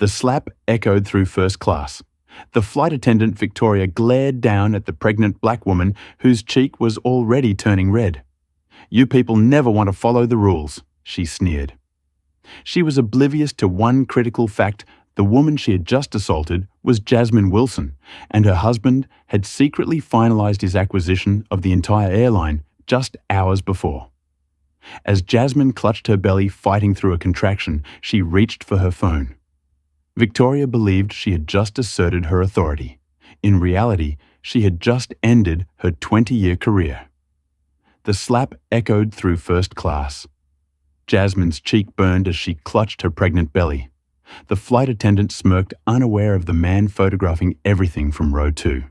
The slap echoed through first class. The flight attendant Victoria glared down at the pregnant black woman whose cheek was already turning red. "You people never want to follow the rules," she sneered. She was oblivious to one critical fact: the woman she had just assaulted was Jasmine Wilson, and her husband had secretly finalized his acquisition of the entire airline just hours before. As Jasmine clutched her belly, fighting through a contraction, she reached for her phone. Victoria believed she had just asserted her authority. In reality, she had just ended her 20-year career. The slap echoed through first class. Jasmine's cheek burned as she clutched her pregnant belly. The flight attendant smirked, unaware of the man photographing everything from row 2.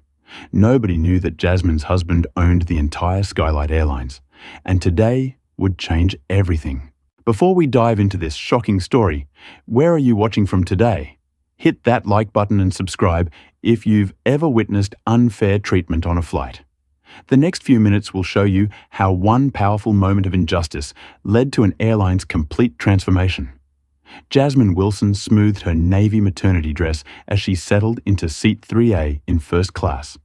Nobody knew that Jasmine's husband owned the entire Skylight Airlines, and today would change everything. Before we dive into this shocking story, where are you watching from today? Hit that like button and subscribe if you've ever witnessed unfair treatment on a flight. The next few minutes will show you how one powerful moment of injustice led to an airline's complete transformation. Jasmine Wilson smoothed her navy maternity dress as she settled into seat 3A in first class.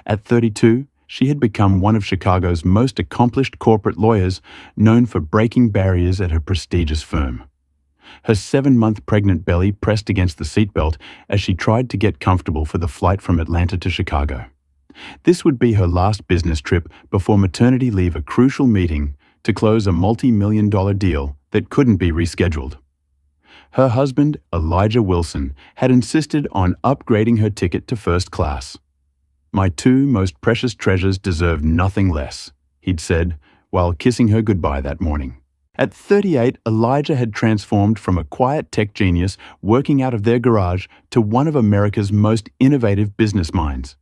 At 32, she had become one of Chicago's most accomplished corporate lawyers, known for breaking barriers at her prestigious firm. Her 7-month pregnant belly pressed against the seatbelt as she tried to get comfortable for the flight from Atlanta to Chicago. This would be her last business trip before maternity leave, a crucial meeting to close a multi-million-dollar deal that couldn't be rescheduled. Her husband, Elijah Wilson, had insisted on upgrading her ticket to first class. "My 2 most precious treasures deserve nothing less," he'd said while kissing her goodbye that morning. At 38, Elijah had transformed from a quiet tech genius working out of their garage to one of America's most innovative business minds.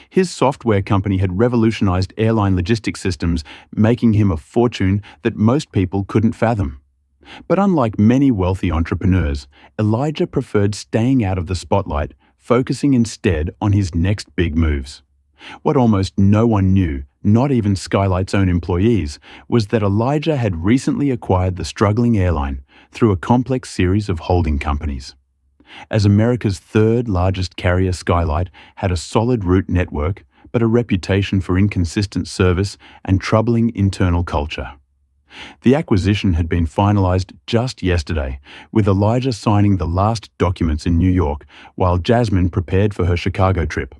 His software company had revolutionized airline logistics systems, making him a fortune that most people couldn't fathom. But unlike many wealthy entrepreneurs, Elijah preferred staying out of the spotlight, focusing instead on his next big moves. What almost no one knew, not even Skylight's own employees, was that Elijah had recently acquired the struggling airline through a complex series of holding companies. As America's 3rd largest carrier, Skylight had a solid route network, but a reputation for inconsistent service and troubling internal culture. The acquisition had been finalized just yesterday, with Elijah signing the last documents in New York while Jasmine prepared for her Chicago trip.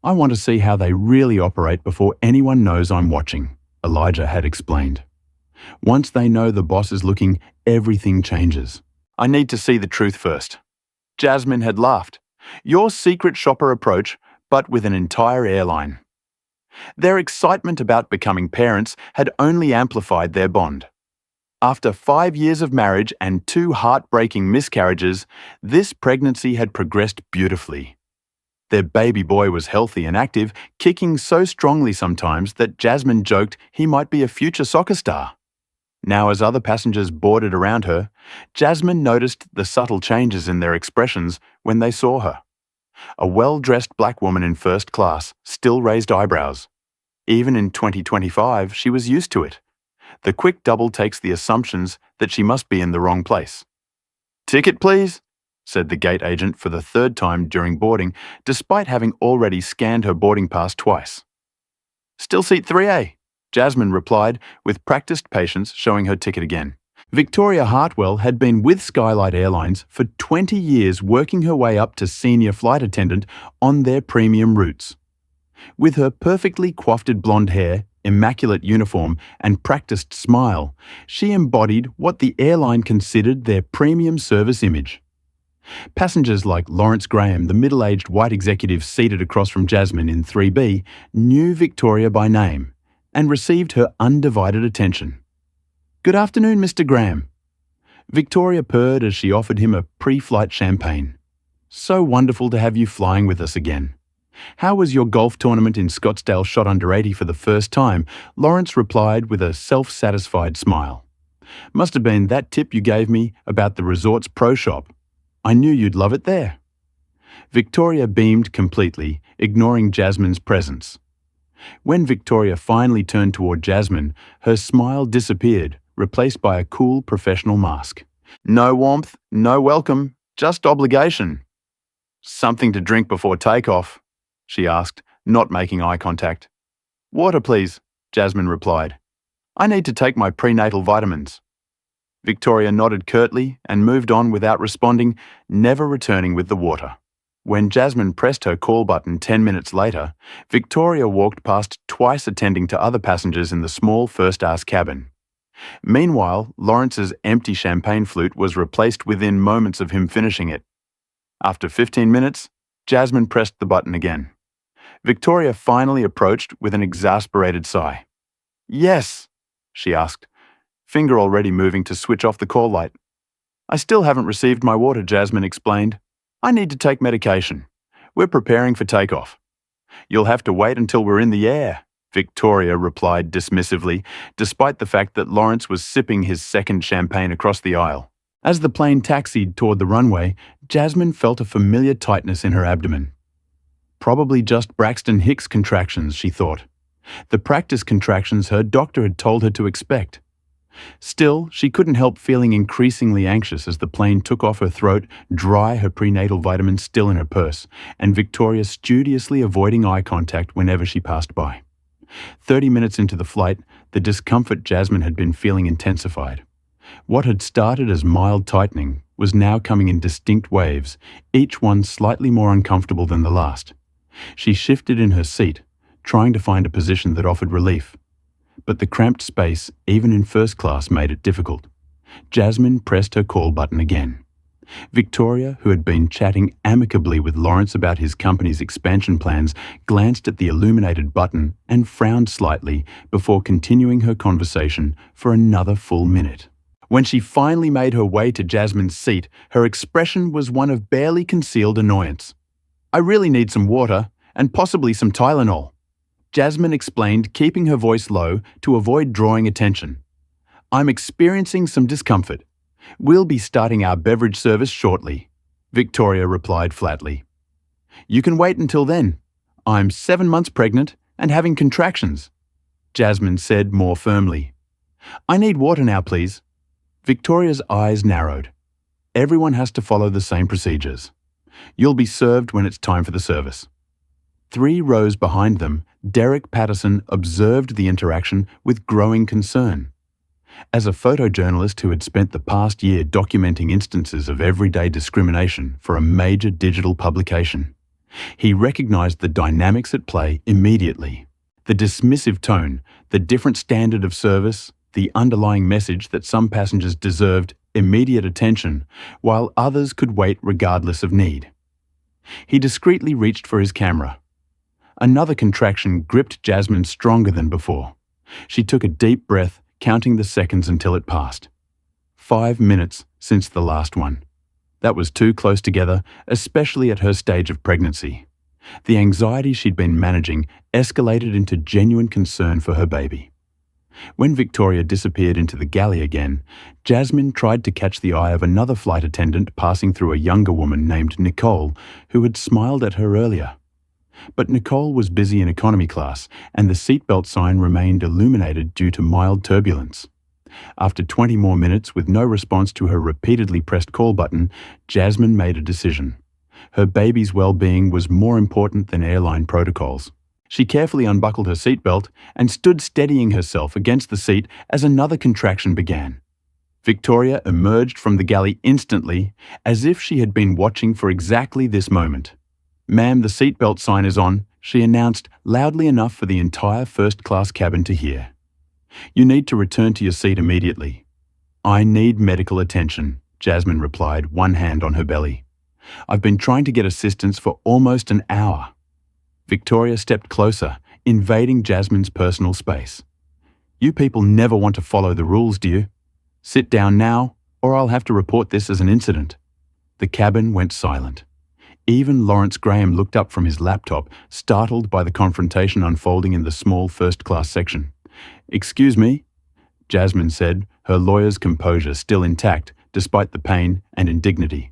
"I want to see how they really operate before anyone knows I'm watching," Elijah had explained. "Once they know the boss is looking, everything changes. I need to see the truth first." Jasmine had laughed. "Your secret shopper approach, but with an entire airline." Their excitement about becoming parents had only amplified their bond. After 5 years of marriage and 2 heartbreaking miscarriages, this pregnancy had progressed beautifully. Their baby boy was healthy and active, kicking so strongly sometimes that Jasmine joked he might be a future soccer star. Now, as other passengers boarded around her, Jasmine noticed the subtle changes in their expressions when they saw her. A well-dressed black woman in first class still raised eyebrows. Even in 2025, she was used to it. The quick double takes the assumptions that she must be in the wrong place. "Ticket, please," said the gate agent for the 3rd time during boarding, despite having already scanned her boarding pass twice. "Still seat 3A," Jasmine replied with practiced patience, showing her ticket again. Victoria Hartwell had been with Skylight Airlines for 20 years, working her way up to senior flight attendant on their premium routes. With her perfectly coiffed blonde hair, immaculate uniform, and practiced smile, she embodied what the airline considered their premium service image. Passengers like Lawrence Graham, the middle-aged white executive seated across from Jasmine in 3B, knew Victoria by name and received her undivided attention. "Good afternoon, Mr. Graham." Victoria purred as she offered him a pre-flight champagne. "So wonderful to have you flying with us again. How was your golf tournament in Scottsdale shot under 80 for the first time?" Lawrence replied with a self-satisfied smile. "Must have been that tip you gave me about the resort's pro shop. I knew you'd love it there." Victoria beamed completely, ignoring Jasmine's presence. When Victoria finally turned toward Jasmine, her smile disappeared, replaced by a cool professional mask. "No warmth, no welcome, Just obligation. Something to drink before takeoff, she asked, not making eye contact. Water, please, Jasmine replied. I need to take my prenatal vitamins. Victoria nodded curtly and moved on without responding, never returning with the water. When Jasmine pressed her call button 10 minutes later, Victoria walked past twice attending to other passengers in the small first-class cabin. Meanwhile, Lawrence's empty champagne flute was replaced within moments of him finishing it. After 15 minutes, Jasmine pressed the button again. Victoria finally approached with an exasperated sigh. Yes, she asked, finger already moving to switch off the call light. I still haven't received my water, Jasmine explained. I need to take medication. We're preparing for takeoff. You'll have to wait until we're in the air, Victoria replied dismissively, despite the fact that Lawrence was sipping his second champagne across the aisle. As the plane taxied toward the runway, Jasmine felt a familiar tightness in her abdomen. Probably just Braxton Hicks contractions, she thought. The practice contractions her doctor had told her to expect. Still, she couldn't help feeling increasingly anxious as the plane took off her throat, dry her prenatal vitamins still in her purse, and Victoria studiously avoiding eye contact whenever she passed by. 30 minutes into the flight, the discomfort Jasmine had been feeling intensified. What had started as mild tightening was now coming in distinct waves, each one slightly more uncomfortable than the last. She shifted in her seat, trying to find a position that offered relief. But the cramped space, even in first class, made it difficult. Jasmine pressed her call button again. Victoria, who had been chatting amicably with Lawrence about his company's expansion plans, glanced at the illuminated button and frowned slightly before continuing her conversation for another full minute. When she finally made her way to Jasmine's seat, her expression was one of barely concealed annoyance. I really need some water, and possibly some Tylenol, Jasmine explained, keeping her voice low to avoid drawing attention. I'm experiencing some discomfort. We'll be starting our beverage service shortly, Victoria replied flatly. You can wait until then. I'm 7 months pregnant and having contractions, Jasmine said more firmly. I need water now, please. Victoria's eyes narrowed. Everyone has to follow the same procedures. You'll be served when it's time for the service. 3 rows behind them, Derek Patterson observed the interaction with growing concern. As a photojournalist who had spent the past year documenting instances of everyday discrimination for a major digital publication, he recognized the dynamics at play immediately. The dismissive tone, the different standard of service, the underlying message that some passengers deserved immediate attention, while others could wait regardless of need. He discreetly reached for his camera. Another contraction gripped Jasmine stronger than before. She took a deep breath, counting the seconds until it passed. 5 minutes since the last one. That was too close together, especially at her stage of pregnancy. The anxiety she'd been managing escalated into genuine concern for her baby. When Victoria disappeared into the galley again, Jasmine tried to catch the eye of another flight attendant passing through a younger woman named Nicole, who had smiled at her earlier. But Nicole was busy in economy class, and the seatbelt sign remained illuminated due to mild turbulence. After 20 more minutes with no response to her repeatedly pressed call button, Jasmine made a decision. Her baby's well-being was more important than airline protocols. She carefully unbuckled her seatbelt and stood steadying herself against the seat as another contraction began. Victoria emerged from the galley instantly, as if she had been watching for exactly this moment. Ma'am, the seatbelt sign is on, she announced loudly enough for the entire first-class cabin to hear. You need to return to your seat immediately. I need medical attention, Jasmine replied, one hand on her belly. I've been trying to get assistance for almost an hour. Victoria stepped closer, invading Jasmine's personal space. You people never want to follow the rules, do you? Sit down now, or I'll have to report this as an incident. The cabin went silent. Even Lawrence Graham looked up from his laptop, startled by the confrontation unfolding in the small first-class section. Excuse me, Jasmine said, her lawyer's composure still intact despite the pain and indignity.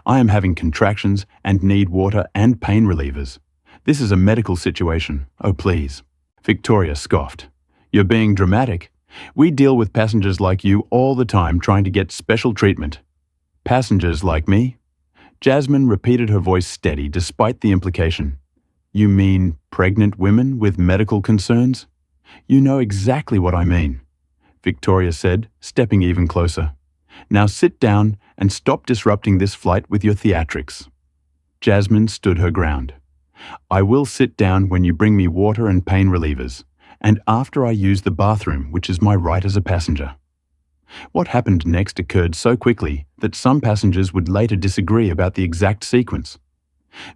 I am having contractions and need water and pain relievers. This is a medical situation. Oh, please. Victoria scoffed. You're being dramatic. We deal with passengers like you all the time trying to get special treatment. Passengers like me? Jasmine repeated, her voice steady despite the implication. You mean pregnant women with medical concerns? You know exactly what I mean, Victoria said, stepping even closer. Now sit down and stop disrupting this flight with your theatrics. Jasmine stood her ground. I will sit down when you bring me water and pain relievers, and after I use the bathroom, which is my right as a passenger. What happened next occurred so quickly that some passengers would later disagree about the exact sequence.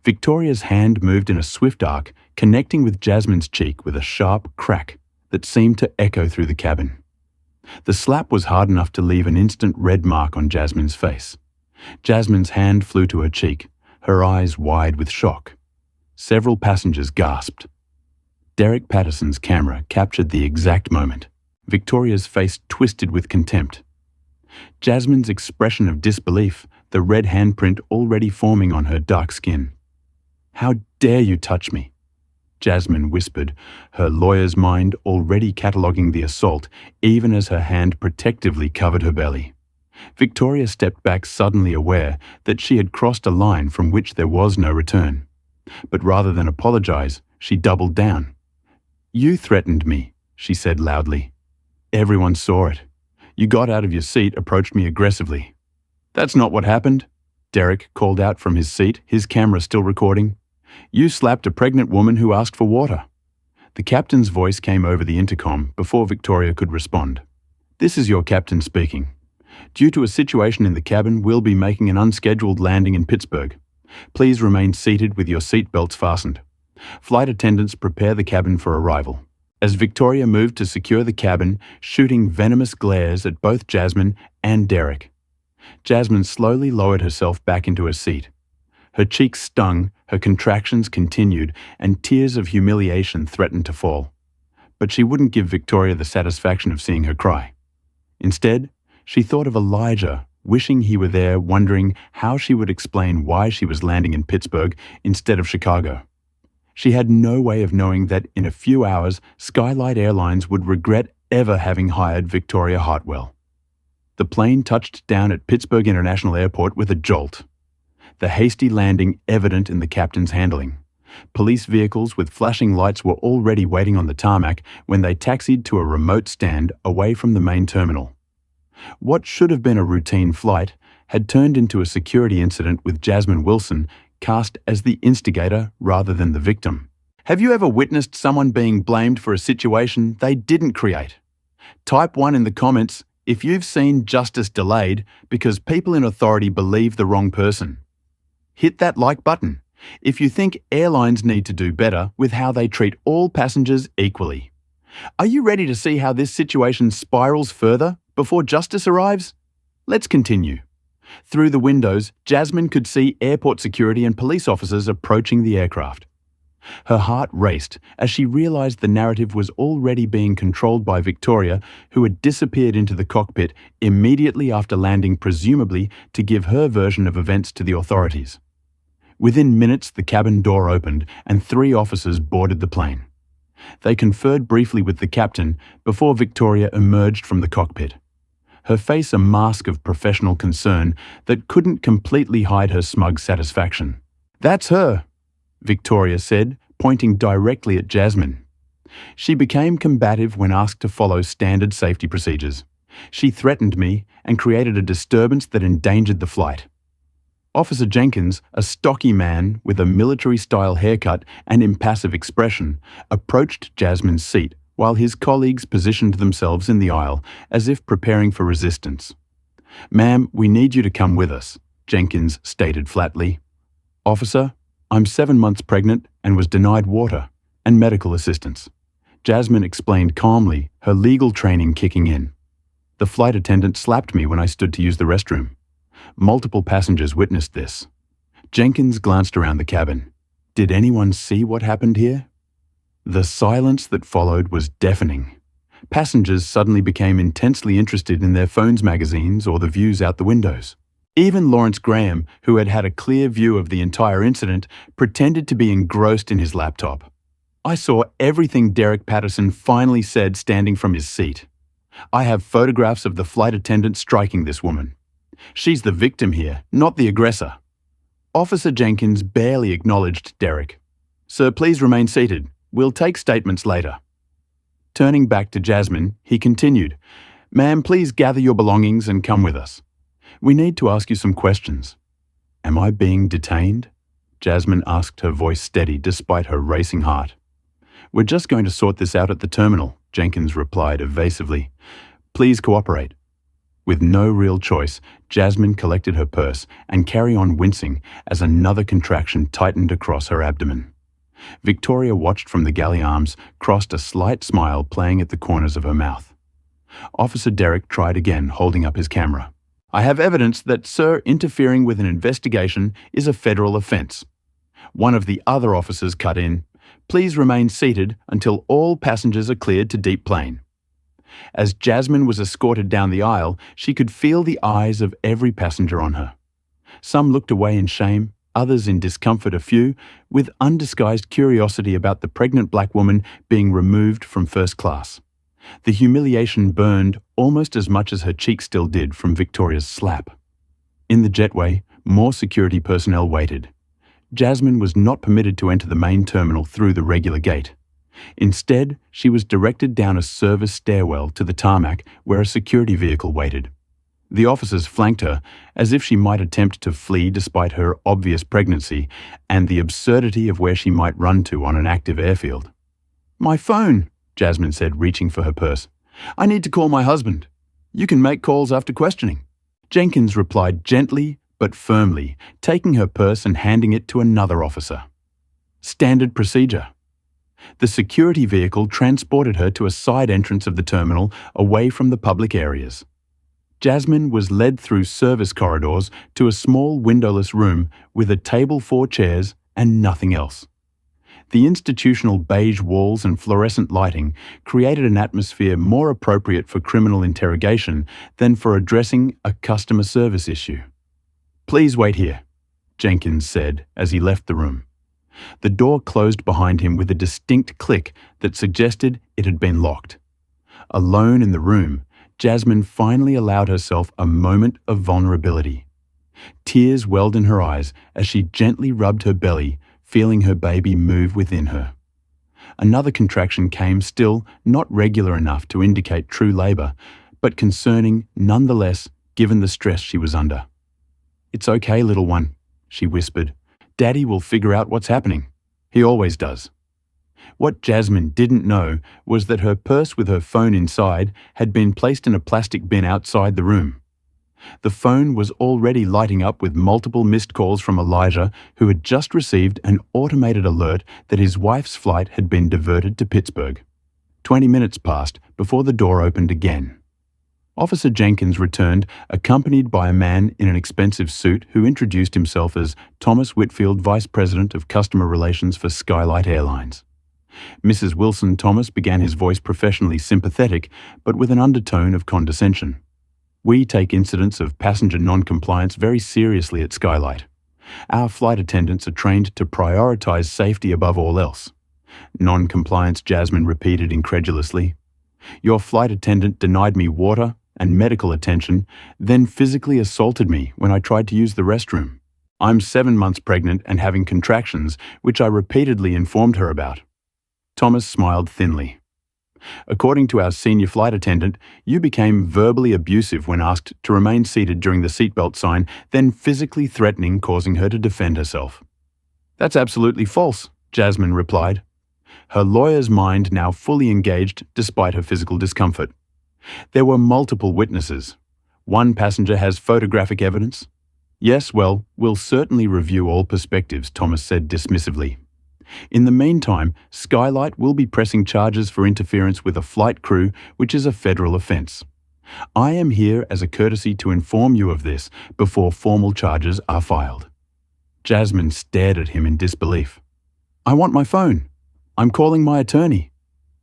Victoria's hand moved in a swift arc, connecting with Jasmine's cheek with a sharp crack that seemed to echo through the cabin. The slap was hard enough to leave an instant red mark on Jasmine's face. Jasmine's hand flew to her cheek, her eyes wide with shock. Several passengers gasped. Derek Patterson's camera captured the exact moment. Victoria's face twisted with contempt. Jasmine's expression of disbelief, the red handprint already forming on her dark skin. How dare you touch me? Jasmine whispered, her lawyer's mind already cataloguing the assault, even as her hand protectively covered her belly. Victoria stepped back, suddenly aware that she had crossed a line from which there was no return. But rather than apologize, she doubled down. You threatened me, she said loudly. Everyone saw it. You got out of your seat, approached me aggressively. That's not what happened, Derek called out from his seat, his camera still recording. You slapped a pregnant woman who asked for water. The captain's voice came over the intercom before Victoria could respond. This is your captain speaking. Due to a situation in the cabin, we'll be making an unscheduled landing in Pittsburgh. Please remain seated with your seat belts fastened. Flight attendants prepare the cabin for arrival. As Victoria moved to secure the cabin, shooting venomous glares at both Jasmine and Derek. Jasmine slowly lowered herself back into her seat. Her cheeks stung, her contractions continued, and tears of humiliation threatened to fall. But she wouldn't give Victoria the satisfaction of seeing her cry. Instead, she thought of Elijah, wishing he were there, wondering how she would explain why she was landing in Pittsburgh instead of Chicago. She had no way of knowing that in a few hours, Skylight Airlines would regret ever having hired Victoria Hartwell. The plane touched down at Pittsburgh International Airport with a jolt. The hasty landing evident in the captain's handling. Police vehicles with flashing lights were already waiting on the tarmac when they taxied to a remote stand away from the main terminal. What should have been a routine flight had turned into a security incident with Jasmine Wilson cast as the instigator rather than the victim. Have you ever witnessed someone being blamed for a situation they didn't create? Type 1 in the comments if you've seen justice delayed because people in authority believe the wrong person. Hit that like button if you think airlines need to do better with how they treat all passengers equally. Are you ready to see how this situation spirals further before justice arrives? Let's continue. Through the windows, Jasmine could see airport security and police officers approaching the aircraft. Her heart raced as she realized the narrative was already being controlled by Victoria, who had disappeared into the cockpit immediately after landing, presumably to give her version of events to the authorities. Within minutes, the cabin door opened and 3 officers boarded the plane. They conferred briefly with the captain before Victoria emerged from the cockpit. Her face a mask of professional concern that couldn't completely hide her smug satisfaction. That's her, Victoria said, pointing directly at Jasmine. She became combative when asked to follow standard safety procedures. She threatened me and created a disturbance that endangered the flight. Officer Jenkins, a stocky man with a military-style haircut and impassive expression, approached Jasmine's seat while his colleagues positioned themselves in the aisle as if preparing for resistance. Ma'am, we need you to come with us, Jenkins stated flatly. Officer, I'm 7 months pregnant and was denied water and medical assistance. Jasmine explained calmly, her legal training kicking in. The flight attendant slapped me when I stood to use the restroom. Multiple passengers witnessed this. Jenkins glanced around the cabin. Did anyone see what happened here? The silence that followed was deafening. Passengers suddenly became intensely interested in their phones, magazines, or the views out the windows. Even Lawrence Graham, who had had a clear view of the entire incident, pretended to be engrossed in his laptop. I saw everything Derek Patterson finally said standing from his seat. I have photographs of the flight attendant striking this woman. She's the victim here, not the aggressor. Officer Jenkins barely acknowledged Derek. "Sir, please remain seated. We'll take statements later." Turning back to Jasmine, he continued, "Ma'am, please gather your belongings and come with us. We need to ask you some questions." "Am I being detained?" Jasmine asked, her voice steady despite her racing heart. "We're just going to sort this out at the terminal," Jenkins replied evasively. "Please cooperate." With no real choice, Jasmine collected her purse and carried on wincing as another contraction tightened across her abdomen. Victoria watched from the galley arms, crossed a slight smile playing at the corners of her mouth. Officer Derek tried again, holding up his camera. "I have evidence that Sir interfering with an investigation is a federal offence." One of the other officers cut in, "Please remain seated until all passengers are cleared to deep plane." As Jasmine was escorted down the aisle, she could feel the eyes of every passenger on her. Some looked away in shame, others in discomfort, a few with undisguised curiosity about the pregnant black woman being removed from first class. The humiliation burned almost as much as her cheek still did from Victoria's slap. In the jetway, more security personnel waited. Jasmine was not permitted to enter the main terminal through the regular gate. Instead, she was directed down a service stairwell to the tarmac where a security vehicle waited. The officers flanked her as if she might attempt to flee despite her obvious pregnancy and the absurdity of where she might run to on an active airfield. "My phone," Jasmine said, reaching for her purse. "I need to call my husband. You can make calls after questioning." Jenkins replied gently but firmly, taking her purse and handing it to another officer. Standard procedure. The security vehicle transported her to a side entrance of the terminal away from the public areas. Jasmine was led through service corridors to a small windowless room with a table, 4 chairs, and nothing else. The institutional beige walls and fluorescent lighting created an atmosphere more appropriate for criminal interrogation than for addressing a customer service issue. "Please wait here," Jenkins said as he left the room. The door closed behind him with a distinct click that suggested it had been locked. Alone in the room, Jasmine finally allowed herself a moment of vulnerability. Tears welled in her eyes as she gently rubbed her belly, feeling her baby move within her. Another contraction came, still not regular enough to indicate true labor, but concerning nonetheless given the stress she was under. "It's okay, little one," she whispered. "Daddy will figure out what's happening. He always does." What Jasmine didn't know was that her purse with her phone inside had been placed in a plastic bin outside the room. The phone was already lighting up with multiple missed calls from Elijah, who had just received an automated alert that his wife's flight had been diverted to Pittsburgh. 20 minutes passed before the door opened again. Officer Jenkins returned, accompanied by a man in an expensive suit who introduced himself as Thomas Whitfield, Vice President of Customer Relations for Skylight Airlines. Mrs. Wilson Thomas began his voice professionally sympathetic, but with an undertone of condescension. "We take incidents of passenger non-compliance very seriously at Skylight. Our flight attendants are trained to prioritize safety above all else." "Non-compliance," Jasmine repeated incredulously. "Your flight attendant denied me water and medical attention, then physically assaulted me when I tried to use the restroom. I'm 7 months pregnant and having contractions, which I repeatedly informed her about." Thomas smiled thinly. "According to our senior flight attendant, you became verbally abusive when asked to remain seated during the seatbelt sign, then physically threatening, causing her to defend herself." "That's absolutely false," Jasmine replied, her lawyer's mind now fully engaged despite her physical discomfort. "There were multiple witnesses. One passenger has photographic evidence." "Yes, well, we'll certainly review all perspectives," Thomas said dismissively. "In the meantime, Skylight will be pressing charges for interference with a flight crew, which is a federal offence. I am here as a courtesy to inform you of this before formal charges are filed." Jasmine stared at him in disbelief. "I want my phone. I'm calling my attorney."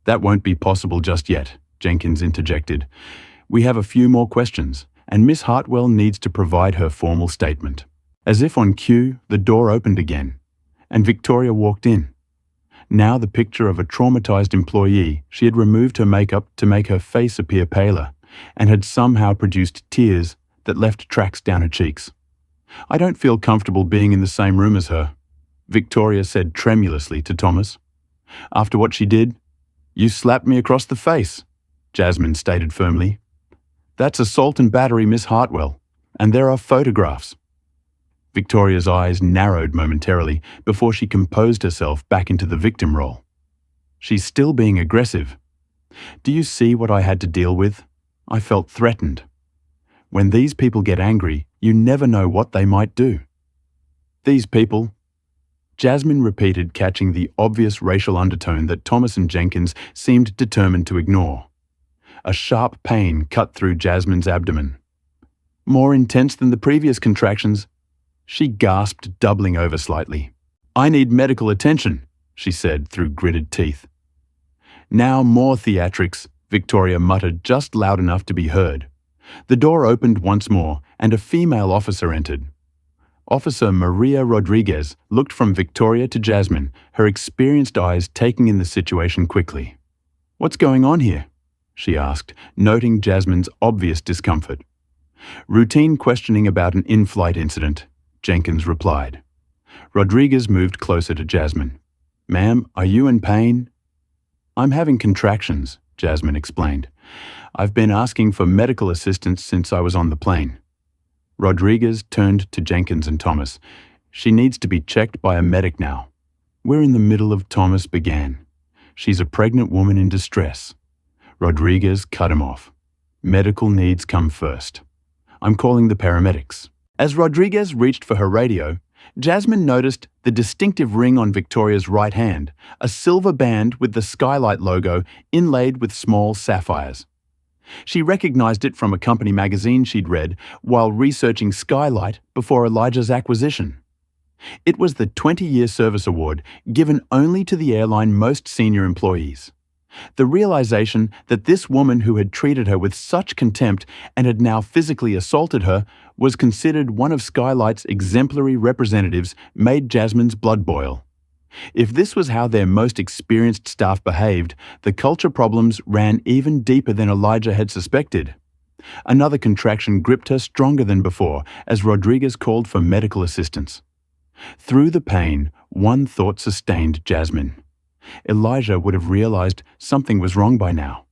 "That won't be possible just yet," Jenkins interjected. "We have a few more questions, and Miss Hartwell needs to provide her formal statement." As if on cue, the door opened again, and Victoria walked in. Now the picture of a traumatized employee, she had removed her makeup to make her face appear paler, and had somehow produced tears that left tracks down her cheeks. I don't feel comfortable being in the same room as her, Victoria said tremulously to Thomas. After what she did, you slapped me across the face, Jasmine stated firmly. That's assault and battery, Miss Hartwell, and there are photographs. Victoria's eyes narrowed momentarily before she composed herself back into the victim role. She's still being aggressive. Do you see what I had to deal with? I felt threatened. When these people get angry, you never know what they might do. These people, Jasmine repeated, catching the obvious racial undertone that Thomas and Jenkins seemed determined to ignore. A sharp pain cut through Jasmine's abdomen. More intense than the previous contractions, she gasped, doubling over slightly. I need medical attention, she said through gritted teeth. Now more theatrics, Victoria muttered just loud enough to be heard. The door opened once more, and a female officer entered. Officer Maria Rodriguez looked from Victoria to Jasmine, her experienced eyes taking in the situation quickly. What's going on here? She asked, noting Jasmine's obvious discomfort. Routine questioning about an in-flight incident, Jenkins replied. Rodriguez moved closer to Jasmine. Ma'am, are you in pain? I'm having contractions, Jasmine explained. I've been asking for medical assistance since I was on the plane. Rodriguez turned to Jenkins and Thomas. She needs to be checked by a medic now. We're in the middle of Thomas began. She's a pregnant woman in distress. Rodriguez cut him off. Medical needs come first. I'm calling the paramedics. As Rodriguez reached for her radio, Jasmine noticed the distinctive ring on Victoria's right hand, a silver band with the Skylight logo inlaid with small sapphires. She recognized it from a company magazine she'd read while researching Skylight before Elijah's acquisition. It was the 20-year service award given only to the airline most senior employees. The realization that this woman who had treated her with such contempt and had now physically assaulted her was considered one of Skylight's exemplary representatives made Jasmine's blood boil. If this was how their most experienced staff behaved, the culture problems ran even deeper than Elijah had suspected. Another contraction gripped her stronger than before as Rodriguez called for medical assistance. Through the pain, one thought sustained Jasmine. Elijah would have realized something was wrong by now.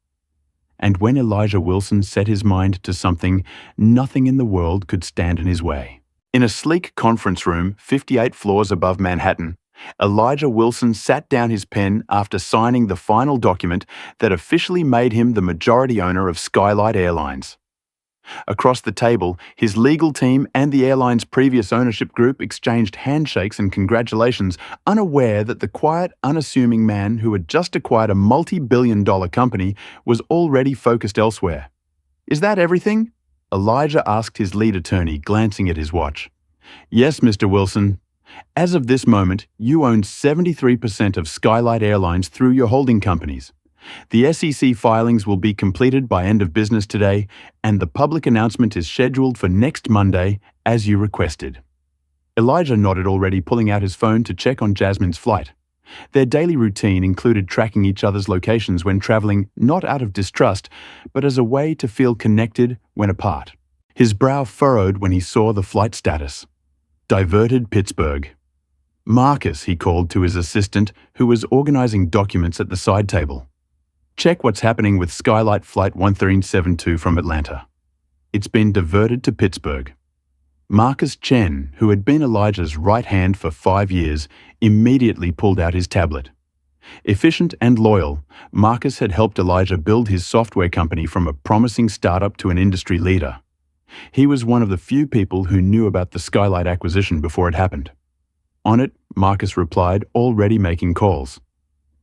And when Elijah Wilson set his mind to something, nothing in the world could stand in his way. In a sleek conference room 58 floors above Manhattan, Elijah Wilson sat down his pen after signing the final document that officially made him the majority owner of Skylight Airlines. Across the table, his legal team and the airline's previous ownership group exchanged handshakes and congratulations, unaware that the quiet, unassuming man who had just acquired a multi-billion-dollar company was already focused elsewhere. Is that everything? Elijah asked his lead attorney, glancing at his watch. Yes, Mr. Wilson. As of this moment, you own 73% of Skylight Airlines through your holding companies. The SEC filings will be completed by end of business today, and the public announcement is scheduled for next Monday, as you requested. Elijah nodded, already pulling out his phone to check on Jasmine's flight. Their daily routine included tracking each other's locations when traveling, not out of distrust, but as a way to feel connected when apart. His brow furrowed when he saw the flight status. Diverted Pittsburgh. Marcus, he called to his assistant, who was organizing documents at the side table. Check what's happening with Skylight Flight 1372 from Atlanta. It's been diverted to Pittsburgh. Marcus Chen, who had been Elijah's right hand for 5 years, immediately pulled out his tablet. Efficient and loyal, Marcus had helped Elijah build his software company from a promising startup to an industry leader. He was one of the few people who knew about the Skylight acquisition before it happened. On it, Marcus replied, already making calls.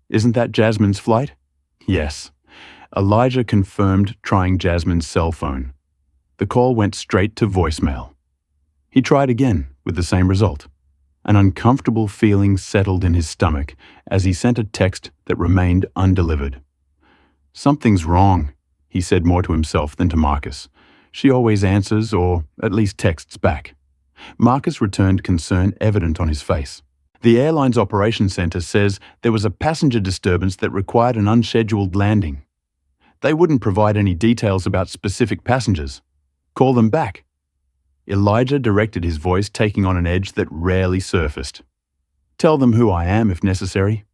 Isn't that Jasmine's flight? Yes. Elijah confirmed, trying Jasmine's cell phone. The call went straight to voicemail. He tried again, with the same result. An uncomfortable feeling settled in his stomach as he sent a text that remained undelivered. Something's wrong, he said more to himself than to Marcus. She always answers, or at least texts back. Marcus returned, concern evident on his face. The airline's operations center says there was a passenger disturbance that required an unscheduled landing. They wouldn't provide any details about specific passengers. Call them back. Elijah directed his voice, taking on an edge that rarely surfaced. "Tell them who I am if necessary."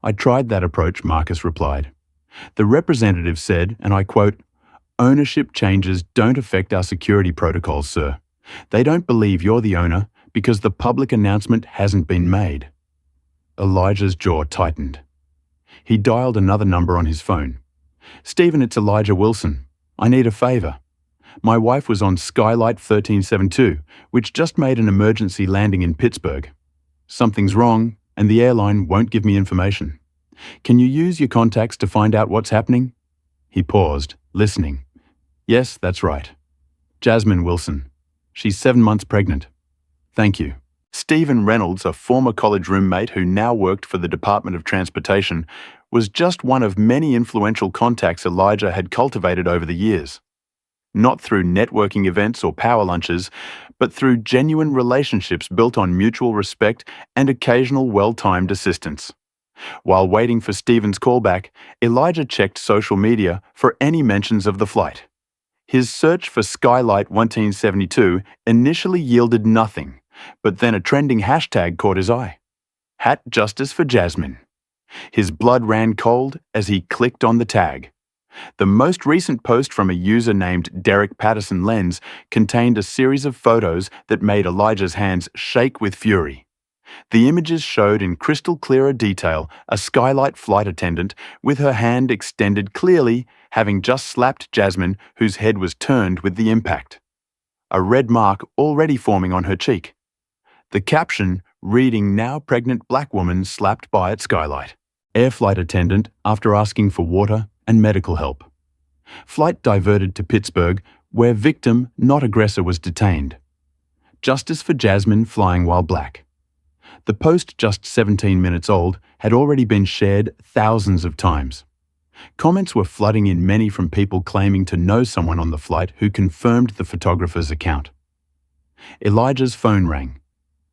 "I tried that approach," Marcus replied. The representative said, and I quote, "Ownership changes don't affect our security protocols, sir. They don't believe you're the owner because the public announcement hasn't been made." Elijah's jaw tightened. He dialed another number on his phone. "Stephen, it's Elijah Wilson. I need a favor. My wife was on Skylight 1372, which just made an emergency landing in Pittsburgh. Something's wrong, and the airline won't give me information. Can you use your contacts to find out what's happening?" He paused, listening. "Yes, that's right. Jasmine Wilson. She's 7 months pregnant." "Thank you." Stephen Reynolds, a former college roommate who now worked for the Department of Transportation, was just one of many influential contacts Elijah had cultivated over the years. Not through networking events or power lunches, but through genuine relationships built on mutual respect and occasional well-timed assistance. While waiting for Stephen's callback, Elijah checked social media for any mentions of the flight. His search for Skylight 1472 initially yielded nothing, but then a trending hashtag caught his eye. #Justice for Jasmine. His blood ran cold as he clicked on the tag. The most recent post from a user named Derek Patterson Lenz contained a series of photos that made Elijah's hands shake with fury. The images showed in crystal clearer detail a Skylight flight attendant with her hand extended clearly, having just slapped Jasmine, whose head was turned with the impact. A red mark already forming on her cheek. The caption reading, "Now pregnant black woman slapped by at Skylight. Air flight attendant after asking for water and medical help. Flight diverted to Pittsburgh, where victim, not aggressor, was detained. Justice for Jasmine flying while black." The post, just 17 minutes old, had already been shared thousands of times. Comments were flooding in, many from people claiming to know someone on the flight who confirmed the photographer's account. Elijah's phone rang.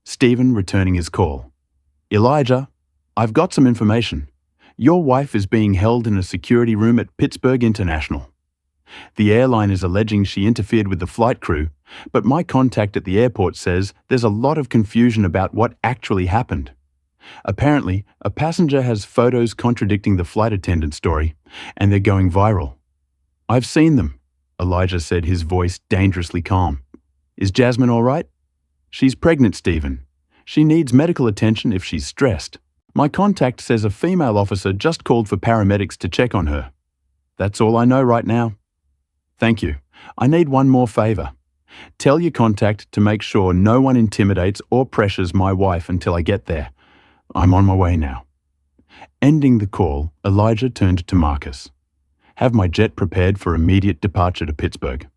Stephen returning his call. "Elijah, I've got some information. Your wife is being held in a security room at Pittsburgh International. The airline is alleging she interfered with the flight crew, but my contact at the airport says there's a lot of confusion about what actually happened. Apparently, a passenger has photos contradicting the flight attendant story, and they're going viral." "I've seen them," Elijah said, his voice dangerously calm. "Is Jasmine all right?" "She's pregnant, Stephen. She needs medical attention if she's stressed. My contact says a female officer just called for paramedics to check on her. That's all I know right now." "Thank you. I need one more favor. Tell your contact to make sure no one intimidates or pressures my wife until I get there. I'm on my way now." Ending the call, Elijah turned to Marcus. "Have my jet prepared for immediate departure to Pittsburgh.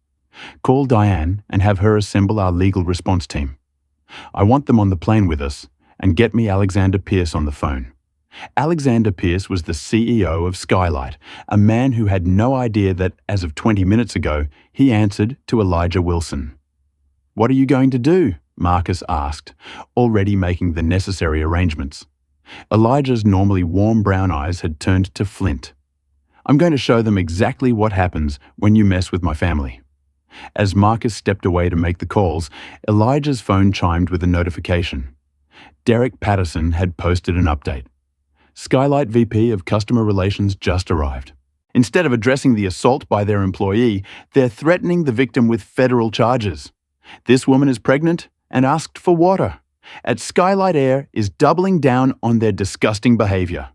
Call Diane and have her assemble our legal response team. I want them on the plane with us, and get me Alexander Pierce on the phone." Alexander Pierce was the CEO of Skylight, a man who had no idea that, as of 20 minutes ago, he answered to Elijah Wilson. "What are you going to do?" Marcus asked, already making the necessary arrangements. Elijah's normally warm brown eyes had turned to flint. "I'm going to show them exactly what happens when you mess with my family." As Marcus stepped away to make the calls, Elijah's phone chimed with a notification. Derek Patterson had posted an update. Skylight VP of Customer Relations just arrived. Instead of addressing the assault by their employee, they're threatening the victim with federal charges. This woman is pregnant and asked for water. At Skylight Air is doubling down on their disgusting behavior.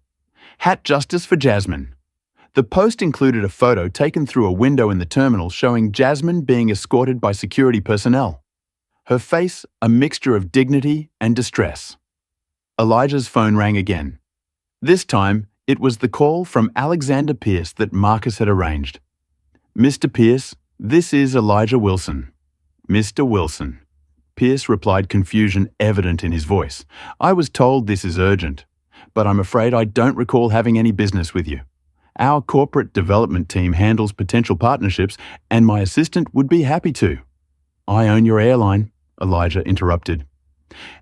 #Justice for Jasmine. The post included a photo taken through a window in the terminal showing Jasmine being escorted by security personnel. Her face a mixture of dignity and distress. Elijah's phone rang again. This time, it was the call from Alexander Pierce that Marcus had arranged. "Mr. Pierce, this is Elijah Wilson." "Mr. Wilson." Pierce replied, confusion evident in his voice. "I was told this is urgent, but I'm afraid I don't recall having any business with you. Our corporate development team handles potential partnerships, and my assistant would be happy to." "I own your airline," Elijah interrupted.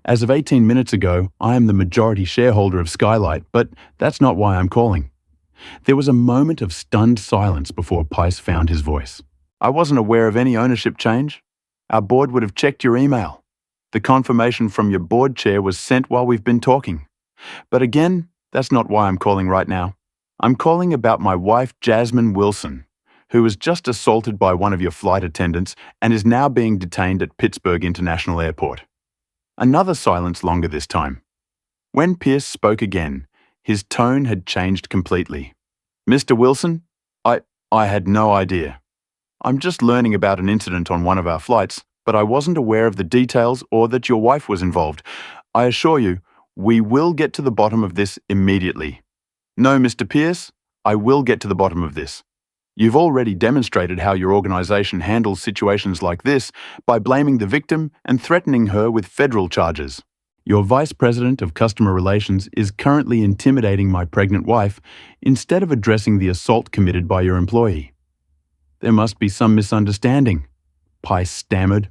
"As of 18 minutes ago, I am the majority shareholder of Skylight, but that's not why I'm calling." There was a moment of stunned silence before Pice found his voice. "I wasn't aware of any ownership change. Our board would have checked your email. The confirmation from your board chair was sent while we've been talking. But again, that's not why I'm calling right now. I'm calling about my wife, Jasmine Wilson, who was just assaulted by one of your flight attendants and is now being detained at Pittsburgh International Airport. Another silence longer this time. When Pierce spoke again, his tone had changed completely. Mr. Wilson, I had no idea. I'm just learning about an incident on one of our flights, but I wasn't aware of the details or that your wife was involved. I assure you, we will get to the bottom of this immediately. No, Mr. Pierce, I will get to the bottom of this. You've already demonstrated how your organization handles situations like this by blaming the victim and threatening her with federal charges. Your Vice President of Customer Relations is currently intimidating my pregnant wife instead of addressing the assault committed by your employee. There must be some misunderstanding, Pice stammered.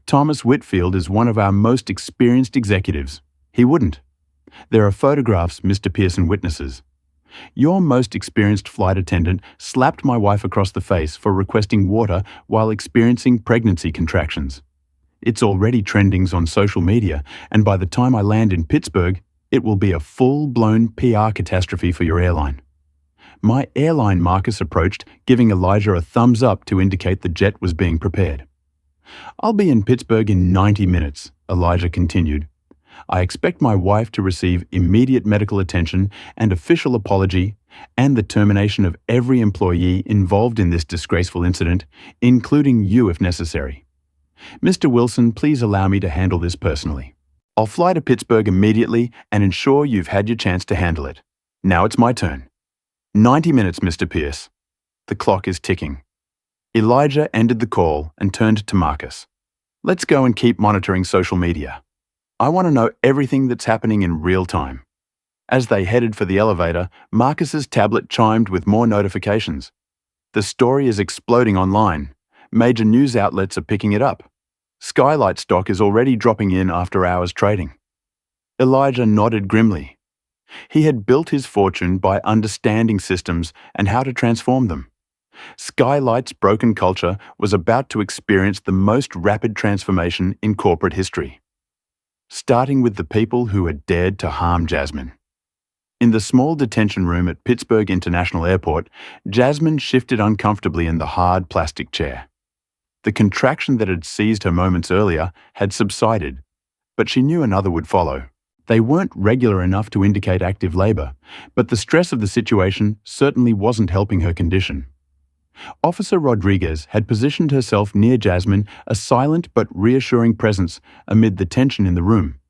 Thomas Whitfield is one of our most experienced executives. He wouldn't. There are photographs Mr. Pearson witnesses. Your most experienced flight attendant slapped my wife across the face for requesting water while experiencing pregnancy contractions. It's already trending on social media, and by the time I land in Pittsburgh, it will be a full-blown PR catastrophe for your airline. My airline Marcus approached, giving Elijah a thumbs up to indicate the jet was being prepared. I'll be in Pittsburgh in 90 minutes, Elijah continued. I expect my wife to receive immediate medical attention and official apology and the termination of every employee involved in this disgraceful incident, including you if necessary. Mr. Wilson, please allow me to handle this personally. I'll fly to Pittsburgh immediately and ensure you've had your chance to handle it. Now it's my turn. 90 minutes, Mr. Pierce. The clock is ticking. Elijah ended the call and turned to Marcus. Let's go and keep monitoring social media. I want to know everything that's happening in real time. As they headed for the elevator, Marcus's tablet chimed with more notifications. The story is exploding online. Major news outlets are picking it up. Skylight stock is already dropping in after hours trading. Elijah nodded grimly. He had built his fortune by understanding systems and how to transform them. Skylight's broken culture was about to experience the most rapid transformation in corporate history, starting with the people who had dared to harm Jasmine. In the small detention room at Pittsburgh International Airport, Jasmine shifted uncomfortably in the hard plastic chair. The contraction that had seized her moments earlier had subsided, but she knew another would follow. They weren't regular enough to indicate active labor, but the stress of the situation certainly wasn't helping her condition. Officer Rodriguez had positioned herself near Jasmine, a silent but reassuring presence amid the tension in the room.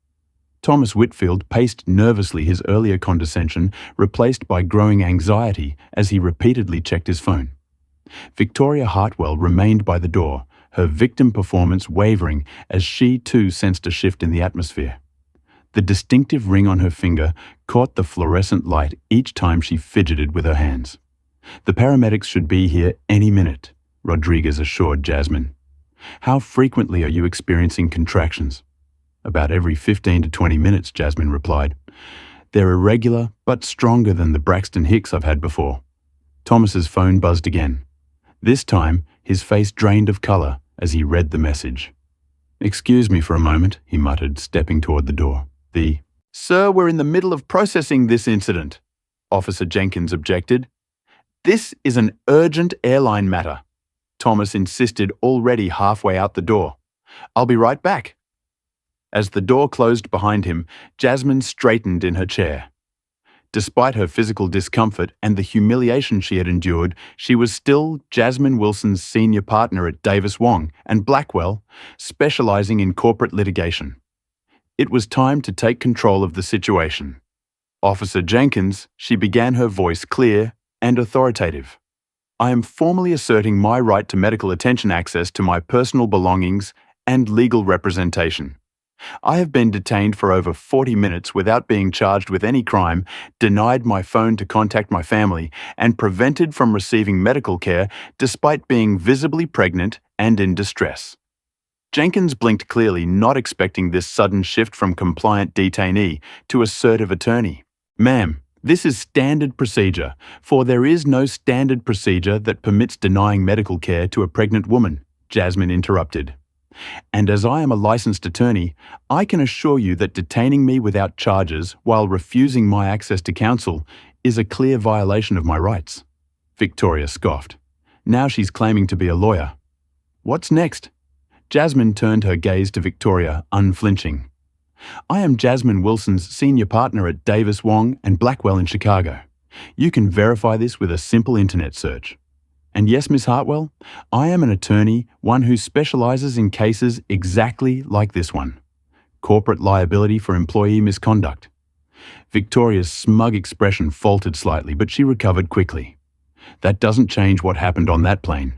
Thomas Whitfield paced nervously, his earlier condescension replaced by growing anxiety as he repeatedly checked his phone. Victoria Hartwell remained by the door, her victim performance wavering as she too sensed a shift in the atmosphere. The distinctive ring on her finger caught the fluorescent light each time she fidgeted with her hands. The paramedics should be here any minute, Rodriguez assured Jasmine. How frequently are you experiencing contractions? About every 15 to 20 minutes, Jasmine replied. They're irregular, but stronger than the Braxton Hicks I've had before. Thomas's phone buzzed again. This time, his face drained of color as he read the message. Excuse me for a moment, he muttered, stepping toward the door. Sir, we're in the middle of processing this incident, Officer Jenkins objected. This is an urgent airline matter, Thomas insisted, already halfway out the door. I'll be right back. As the door closed behind him, Jasmine straightened in her chair. Despite her physical discomfort and the humiliation she had endured, she was still Jasmine Wilson's senior partner at Davis Wong and Blackwell, specializing in corporate litigation. It was time to take control of the situation. Officer Jenkins, she began, her voice clear and authoritative. I am formally asserting my right to medical attention, access to my personal belongings, and legal representation. I have been detained for over 40 minutes without being charged with any crime, denied my phone to contact my family, and prevented from receiving medical care despite being visibly pregnant and in distress. Jenkins blinked clearly, not expecting this sudden shift from compliant detainee to assertive attorney. Ma'am, this is standard procedure, for there is no standard procedure that permits denying medical care to a pregnant woman, Jasmine interrupted. And as I am a licensed attorney, I can assure you that detaining me without charges while refusing my access to counsel is a clear violation of my rights." Victoria scoffed. Now she's claiming to be a lawyer. What's next? Jasmine turned her gaze to Victoria, unflinching. "I am Jasmine Wilson's senior partner at Davis Wong and Blackwell in Chicago. You can verify this with a simple internet search. And yes, Miss Hartwell, I am an attorney, one who specializes in cases exactly like this one. Corporate liability for employee misconduct." Victoria's smug expression faltered slightly, but she recovered quickly. "That doesn't change what happened on that plane.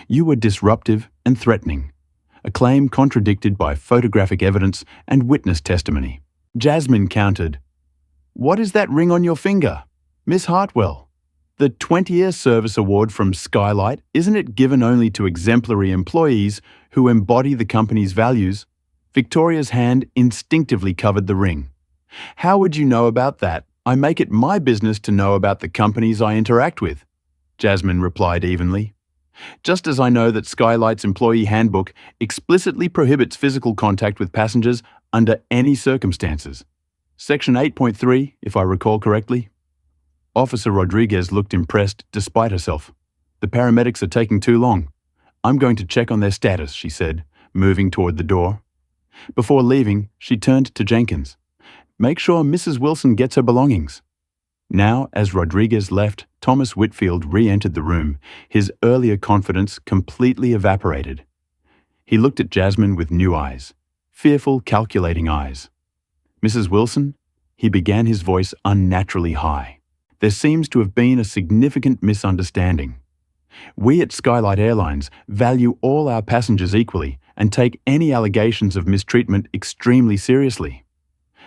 You were disruptive and threatening. A claim contradicted by photographic evidence and witness testimony." Jasmine countered. "What is that ring on your finger? Miss Hartwell, the 20-year service award from Skylight, isn't it given only to exemplary employees who embody the company's values?" Victoria's hand instinctively covered the ring. "How would you know about that? I make it my business to know about the companies I interact with," Jasmine replied evenly. "Just as I know that Skylight's employee handbook explicitly prohibits physical contact with passengers under any circumstances. Section 8.3, if I recall correctly." Officer Rodriguez looked impressed despite herself. "The paramedics are taking too long. I'm going to check on their status," she said, moving toward the door. Before leaving, she turned to Jenkins. "Make sure Mrs. Wilson gets her belongings." Now, as Rodriguez left, Thomas Whitfield re-entered the room, his earlier confidence completely evaporated. He looked at Jasmine with new eyes, fearful, calculating eyes. "Mrs. Wilson?" He began, his voice unnaturally high. "There seems to have been a significant misunderstanding. We at Skylight Airlines value all our passengers equally and take any allegations of mistreatment extremely seriously."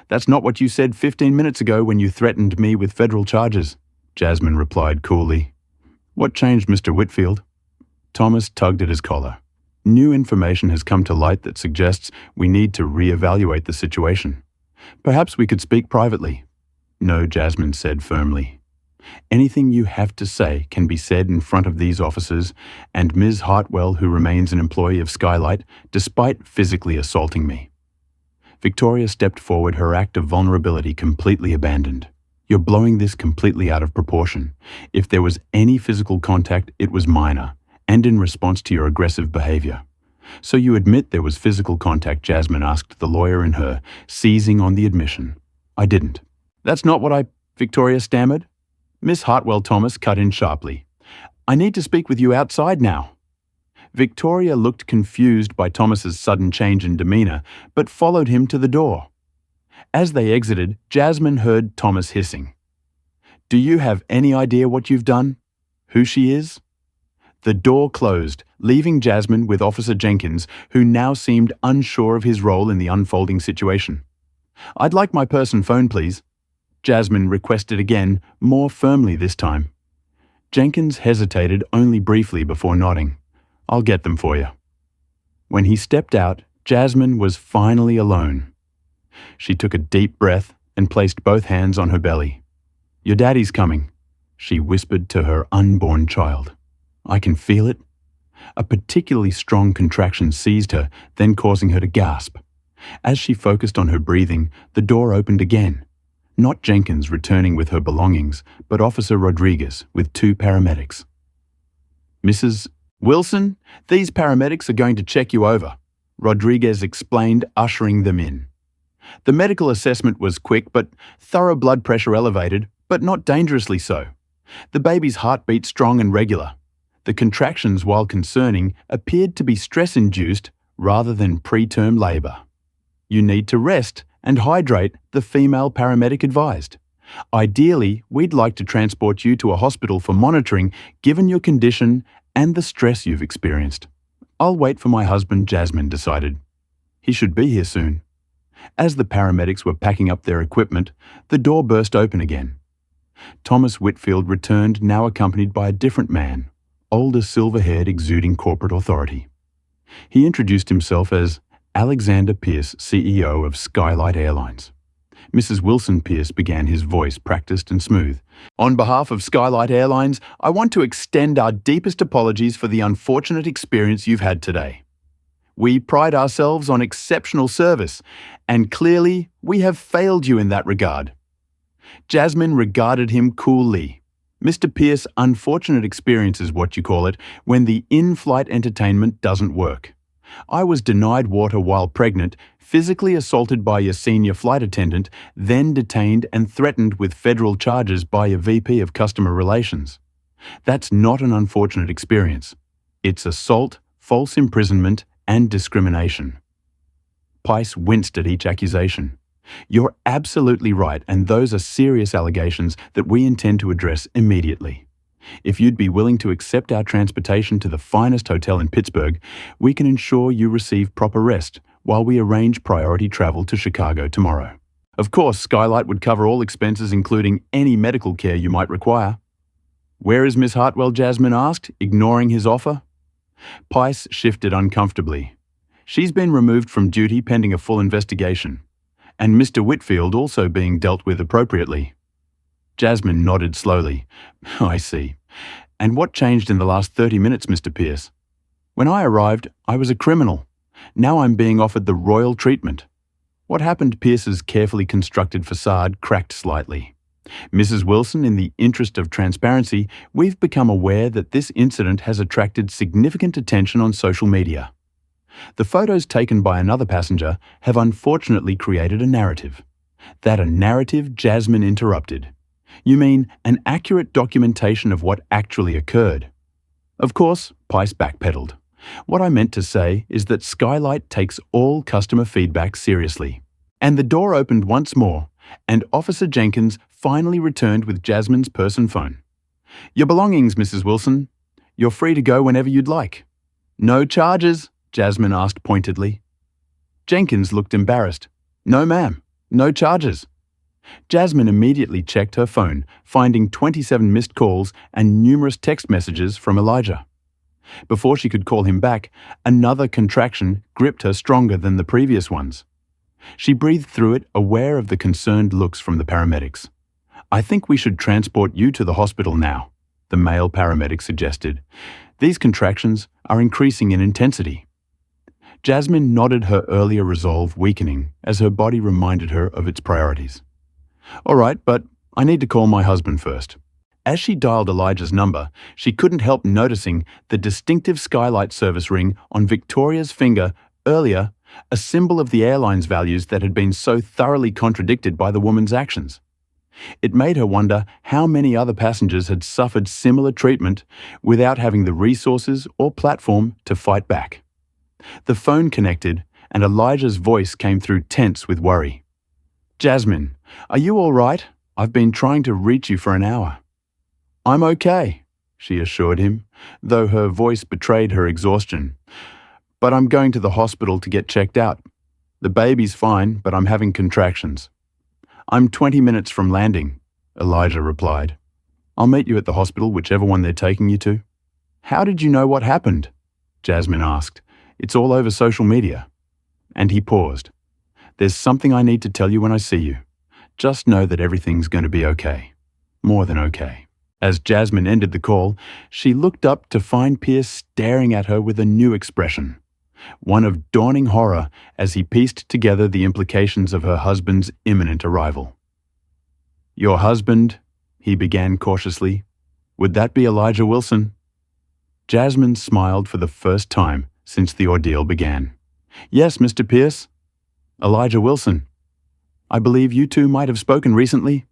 "That's not what you said 15 minutes ago when you threatened me with federal charges," Jasmine replied coolly. "What changed, Mr. Whitfield?" Thomas tugged at his collar. "New information has come to light that suggests we need to re-evaluate the situation. Perhaps we could speak privately." "No," Jasmine said firmly. "Anything you have to say can be said in front of these officers and Ms. Hartwell, who remains an employee of Skylight, despite physically assaulting me." Victoria stepped forward, her act of vulnerability completely abandoned. "You're blowing this completely out of proportion. If there was any physical contact, it was minor, and in response to your aggressive behavior." "So you admit there was physical contact?" Jasmine asked the lawyer in her, seizing on the admission. "I didn't." "That's not what I—" Victoria stammered. Miss Hartwell Thomas cut in sharply. "I need to speak with you outside now." Victoria looked confused by Thomas's sudden change in demeanor, but followed him to the door. As they exited, Jasmine heard Thomas hissing. "Do you have any idea what you've done? Who she is?" The door closed, leaving Jasmine with Officer Jenkins, who now seemed unsure of his role in the unfolding situation. "I'd like my person phone, please," Jasmine requested again, more firmly this time. Jenkins hesitated only briefly before nodding. "I'll get them for you." When he stepped out, Jasmine was finally alone. She took a deep breath and placed both hands on her belly. "Your daddy's coming," she whispered to her unborn child. "I can feel it." A particularly strong contraction seized her, then causing her to gasp. As she focused on her breathing, the door opened again. Not Jenkins returning with her belongings, but Officer Rodriguez with 2 paramedics. "Mrs. Wilson, these paramedics are going to check you over," Rodriguez explained, ushering them in. The medical assessment was quick, but thorough blood pressure elevated, but not dangerously so. The baby's heartbeat strong and regular. The contractions, while concerning, appeared to be stress-induced rather than preterm labor. "You need to rest and hydrate," the female paramedic advised. "Ideally, we'd like to transport you to a hospital for monitoring, given your condition and the stress you've experienced." "I'll wait for my husband," Jasmine decided. "He should be here soon." As the paramedics were packing up their equipment, the door burst open again. Thomas Whitfield returned, now accompanied by a different man, older, silver-haired, exuding corporate authority. He introduced himself as Alexander Pierce, CEO of Skylight Airlines. Mrs. Wilson Pierce began, his voice practiced and smooth. "On behalf of Skylight Airlines, I want to extend our deepest apologies for the unfortunate experience you've had today. We pride ourselves on exceptional service, and clearly we have failed you in that regard." Jasmine regarded him coolly. "Mr. Pierce, unfortunate experience is what you call it, when the in-flight entertainment doesn't work. I was denied water while pregnant, physically assaulted by your senior flight attendant, then detained and threatened with federal charges by your VP of Customer Relations. That's not an unfortunate experience. It's assault, false imprisonment, and discrimination." Pice winced at each accusation. "You're absolutely right, and those are serious allegations that we intend to address immediately. If you'd be willing to accept our transportation to the finest hotel in Pittsburgh, we can ensure you receive proper rest while we arrange priority travel to Chicago tomorrow. Of course, Skylight would cover all expenses, including any medical care you might require." "Where is Miss Hartwell?" Jasmine asked, ignoring his offer. Pice shifted uncomfortably. "She's been removed from duty pending a full investigation, and Mr. Whitfield also being dealt with appropriately." Jasmine nodded slowly. "I see. And what changed in the last 30 minutes, Mr. Pierce? When I arrived, I was a criminal. Now I'm being offered the royal treatment." What happened? Pierce's carefully constructed facade cracked slightly. "Mrs. Wilson, in the interest of transparency, we've become aware that this incident has attracted significant attention on social media. The photos taken by another passenger have unfortunately created a narrative. That a narrative?" Jasmine interrupted. "You mean an accurate documentation of what actually occurred?" "Of course," Pice backpedaled. "What I meant to say is that Skylight takes all customer feedback seriously." And the door opened once more, and Officer Jenkins finally returned with Jasmine's person phone. "Your belongings, Mrs. Wilson. You're free to go whenever you'd like." "No charges?" Jasmine asked pointedly. Jenkins looked embarrassed. "No, ma'am. No charges." Jasmine immediately checked her phone, finding 27 missed calls and numerous text messages from Elijah. Before she could call him back, another contraction gripped her stronger than the previous ones. She breathed through it, aware of the concerned looks from the paramedics. "I think we should transport you to the hospital now," the male paramedic suggested. "These contractions are increasing in intensity." Jasmine nodded, her earlier resolve weakening as her body reminded her of its priorities. "All right, but I need to call my husband first." As she dialed Elijah's number, she couldn't help noticing the distinctive Skylight service ring on Victoria's finger earlier, a symbol of the airline's values that had been so thoroughly contradicted by the woman's actions. It made her wonder how many other passengers had suffered similar treatment without having the resources or platform to fight back. The phone connected, and Elijah's voice came through tense with worry. "Jasmine, are you all right? I've been trying to reach you for an hour." "I'm okay," she assured him, though her voice betrayed her exhaustion. "But I'm going to the hospital to get checked out. The baby's fine, but I'm having contractions." "I'm 20 minutes from landing," Elijah replied. "I'll meet you at the hospital, whichever one they're taking you to." "How did you know what happened?" Jasmine asked. "It's all over social media." And he paused. "There's something I need to tell you when I see you. Just know that everything's going to be okay. More than okay." As Jasmine ended the call, she looked up to find Pierce staring at her with a new expression, one of dawning horror as he pieced together the implications of her husband's imminent arrival. "Your husband," he began cautiously, "would that be Elijah Wilson?" Jasmine smiled for the first time since the ordeal began. "Yes, Mr. Pierce. Elijah Wilson. I believe you two might have spoken recently."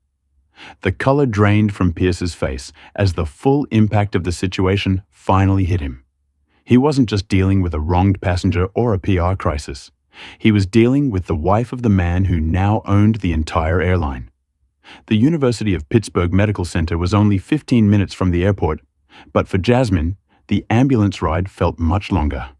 The color drained from Pierce's face as the full impact of the situation finally hit him. He wasn't just dealing with a wronged passenger or a PR crisis. He was dealing with the wife of the man who now owned the entire airline. The University of Pittsburgh Medical Center was only 15 minutes from the airport, but for Jasmine, the ambulance ride felt much longer.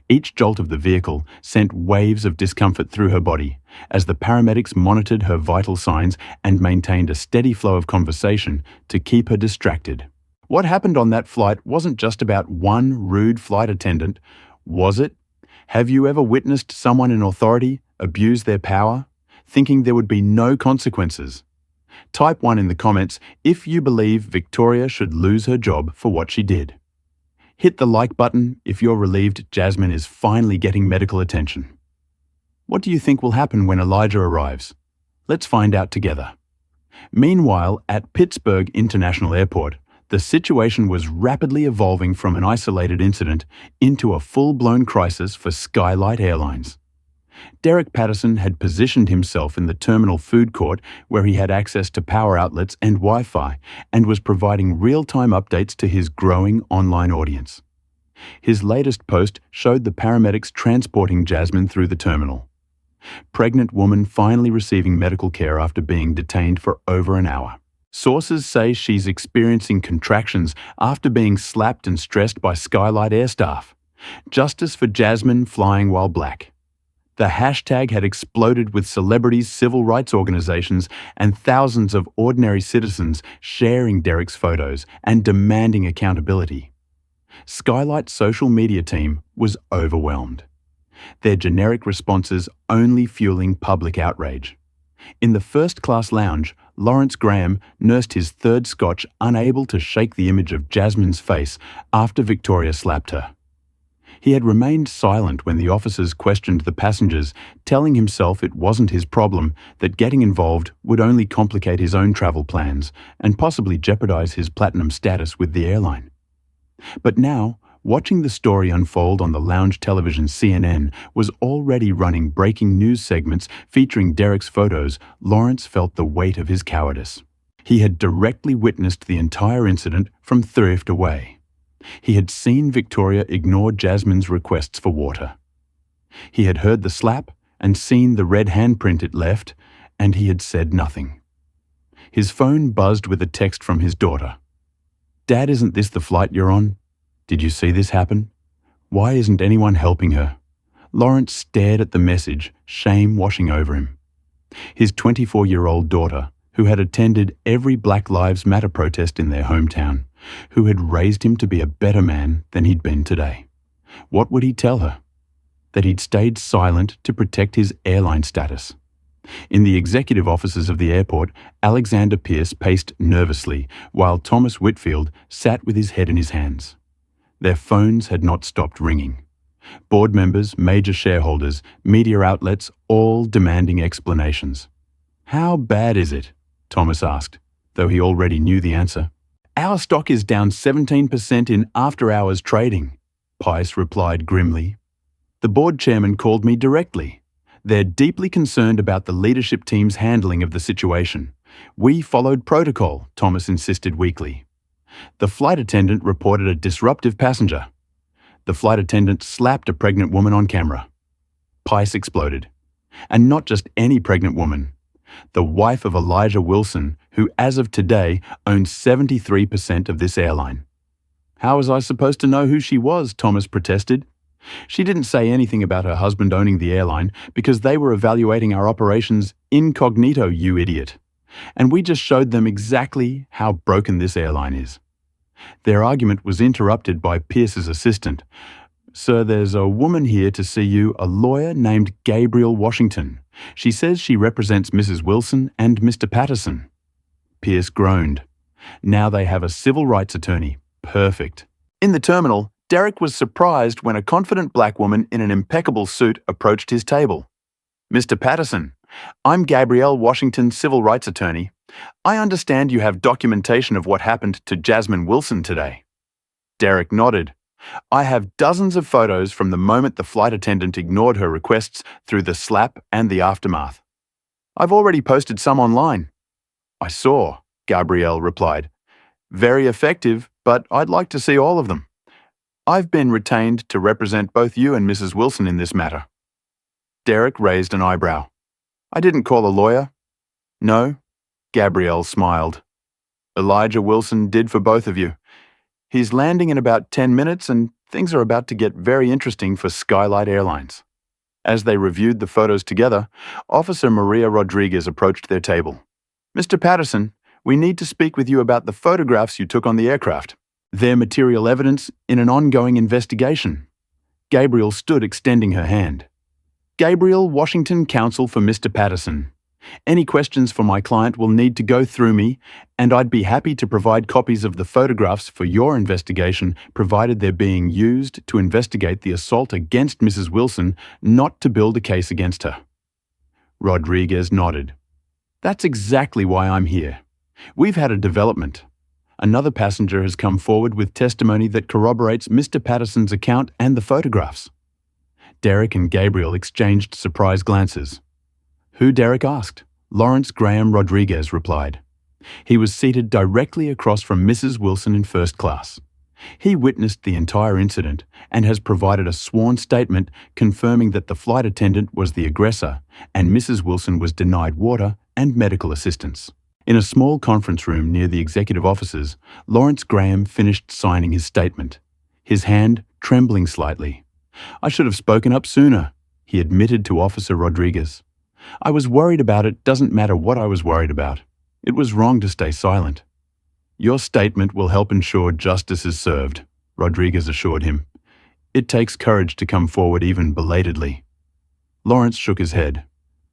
Each jolt of the vehicle sent waves of discomfort through her body as the paramedics monitored her vital signs and maintained a steady flow of conversation to keep her distracted. What happened on that flight wasn't just about one rude flight attendant, was it? Have you ever witnessed someone in authority abuse their power, thinking there would be no consequences? Type 1 in the comments if you believe Victoria should lose her job for what she did. Hit the like button if you're relieved Jasmine is finally getting medical attention. What do you think will happen when Elijah arrives? Let's find out together. Meanwhile, at Pittsburgh International Airport, the situation was rapidly evolving from an isolated incident into a full-blown crisis for Skylight Airlines. Derek Patterson had positioned himself in the terminal food court where he had access to power outlets and Wi-Fi and was providing real-time updates to his growing online audience. His latest post showed the paramedics transporting Jasmine through the terminal. Pregnant woman finally receiving medical care after being detained for over an hour. Sources say she's experiencing contractions after being slapped and stressed by Skylight Air staff. Justice for Jasmine flying while black. The hashtag had exploded with celebrities, civil rights organizations, and thousands of ordinary citizens sharing Derek's photos and demanding accountability. Skylight's social media team was overwhelmed, their generic responses only fueling public outrage. In the first-class lounge, Lawrence Graham nursed his third scotch, unable to shake the image of Jasmine's face after Victoria slapped her. He had remained silent when the officers questioned the passengers, telling himself it wasn't his problem, that getting involved would only complicate his own travel plans and possibly jeopardize his platinum status with the airline. But now, watching the story unfold on the lounge television CNN was already running breaking news segments featuring Derek's photos. Lawrence felt the weight of his cowardice. He had directly witnessed the entire incident from thrift away. He had seen Victoria ignore Jasmine's requests for water. He had heard the slap and seen the red handprint it left, and he had said nothing. His phone buzzed with a text from his daughter. "Dad, isn't this the flight you're on? Did you see this happen? Why isn't anyone helping her?" Lawrence stared at the message, shame washing over him. His 24-year-old daughter, who had attended every Black Lives Matter protest in their hometown, who had raised him to be a better man than he'd been today. What would he tell her? That he'd stayed silent to protect his airline status. In the executive offices of the airport, Alexander Pierce paced nervously, while Thomas Whitfield sat with his head in his hands. Their phones had not stopped ringing. Board members, major shareholders, media outlets, all demanding explanations. "How bad is it?" Thomas asked, though he already knew the answer. "Our stock is down 17% in after-hours trading," Pice replied grimly. "The board chairman called me directly. They're deeply concerned about the leadership team's handling of the situation. We followed protocol," Thomas insisted weakly. The flight attendant reported a disruptive passenger. The flight attendant slapped a pregnant woman on camera. Pice exploded. And not just any pregnant woman. The wife of Elijah Wilson, who as of today owns 73% of this airline. "How was I supposed to know who she was?" Thomas protested. "She didn't say anything about her husband owning the airline because they were evaluating our operations incognito, you idiot. And we just showed them exactly how broken this airline is." Their argument was interrupted by Pierce's assistant. "Sir, there's a woman here to see you, a lawyer named Gabriel Washington. She says she represents Mrs. Wilson and Mr. Patterson." Pierce groaned. Now they have a civil rights attorney. Perfect. In the terminal, Derek was surprised when a confident black woman in an impeccable suit approached his table. "Mr. Patterson, I'm Gabrielle Washington, civil rights attorney. I understand you have documentation of what happened to Jasmine Wilson today." Derek nodded. "I have dozens of photos from the moment the flight attendant ignored her requests through the slap and the aftermath. I've already posted some online." "I saw," Gabrielle replied. "Very effective, but I'd like to see all of them. I've been retained to represent both you and Mrs. Wilson in this matter." Derek raised an eyebrow. "I didn't call a lawyer." "No," Gabrielle smiled. "Elijah Wilson did for both of you. He's landing in about 10 minutes and things are about to get very interesting for Skylight Airlines." As they reviewed the photos together, Officer Maria Rodriguez approached their table. "Mr. Patterson, we need to speak with you about the photographs you took on the aircraft. They're material evidence in an ongoing investigation." Gabriel stood extending her hand. "Gabriel Washington, counsel for Mr. Patterson. Any questions for my client will need to go through me, and I'd be happy to provide copies of the photographs for your investigation, provided they're being used to investigate the assault against Mrs. Wilson, not to build a case against her." Rodriguez nodded. "That's exactly why I'm here. We've had a development. Another passenger has come forward with testimony that corroborates Mr. Patterson's account and the photographs." Derek and Gabriel exchanged surprised glances. "Who?" Derek asked. "Lawrence Graham Rodriguez," replied. "He was seated directly across from Mrs. Wilson in first class. He witnessed the entire incident and has provided a sworn statement confirming that the flight attendant was the aggressor and Mrs. Wilson was denied water and medical assistance." In a small conference room near the executive offices, Lawrence Graham finished signing his statement, his hand trembling slightly. "I should have spoken up sooner," he admitted to Officer Rodriguez. "I was worried about it. Doesn't matter what I was worried about. It was wrong to stay silent." "Your statement will help ensure justice is served," Rodriguez assured him. "It takes courage to come forward even belatedly." Lawrence shook his head.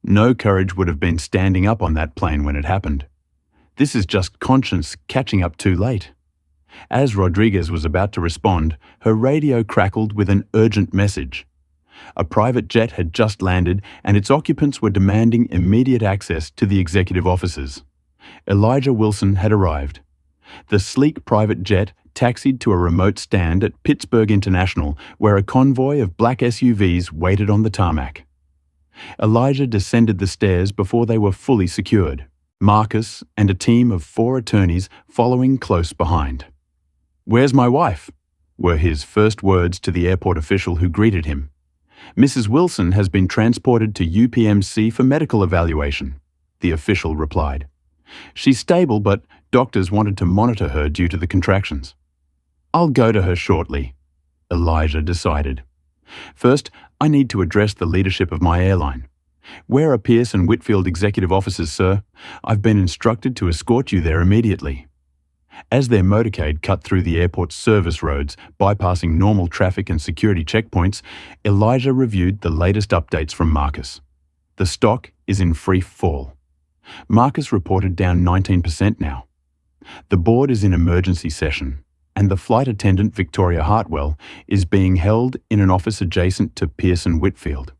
No courage would have been standing up on that plane when it happened. This is just conscience catching up too late. As Rodriguez was about to respond, her radio crackled with an urgent message. A private jet had just landed and its occupants were demanding immediate access to the executive offices. Elijah Wilson had arrived. The sleek private jet taxied to a remote stand at Pittsburgh International, where a convoy of black SUVs waited on the tarmac. Elijah descended the stairs before they were fully secured, Marcus and a team of 4 attorneys following close behind. "Where's my wife?" were his first words to the airport official who greeted him. "Mrs. Wilson has been transported to UPMC for medical evaluation," the official replied. "She's stable, but doctors wanted to monitor her due to the contractions." "I'll go to her shortly," Elijah decided. "First, I need to address the leadership of my airline. Where are Pierce and Whitfield executive offices, sir? I've been instructed to escort you there immediately." As their motorcade cut through the airport's service roads, bypassing normal traffic and security checkpoints, Elijah reviewed the latest updates from Marcus. The stock is in free fall. Marcus reported down 19% now. The board is in emergency session, and the flight attendant, Victoria Hartwell, is being held in an office adjacent to Pierce and Whitfield.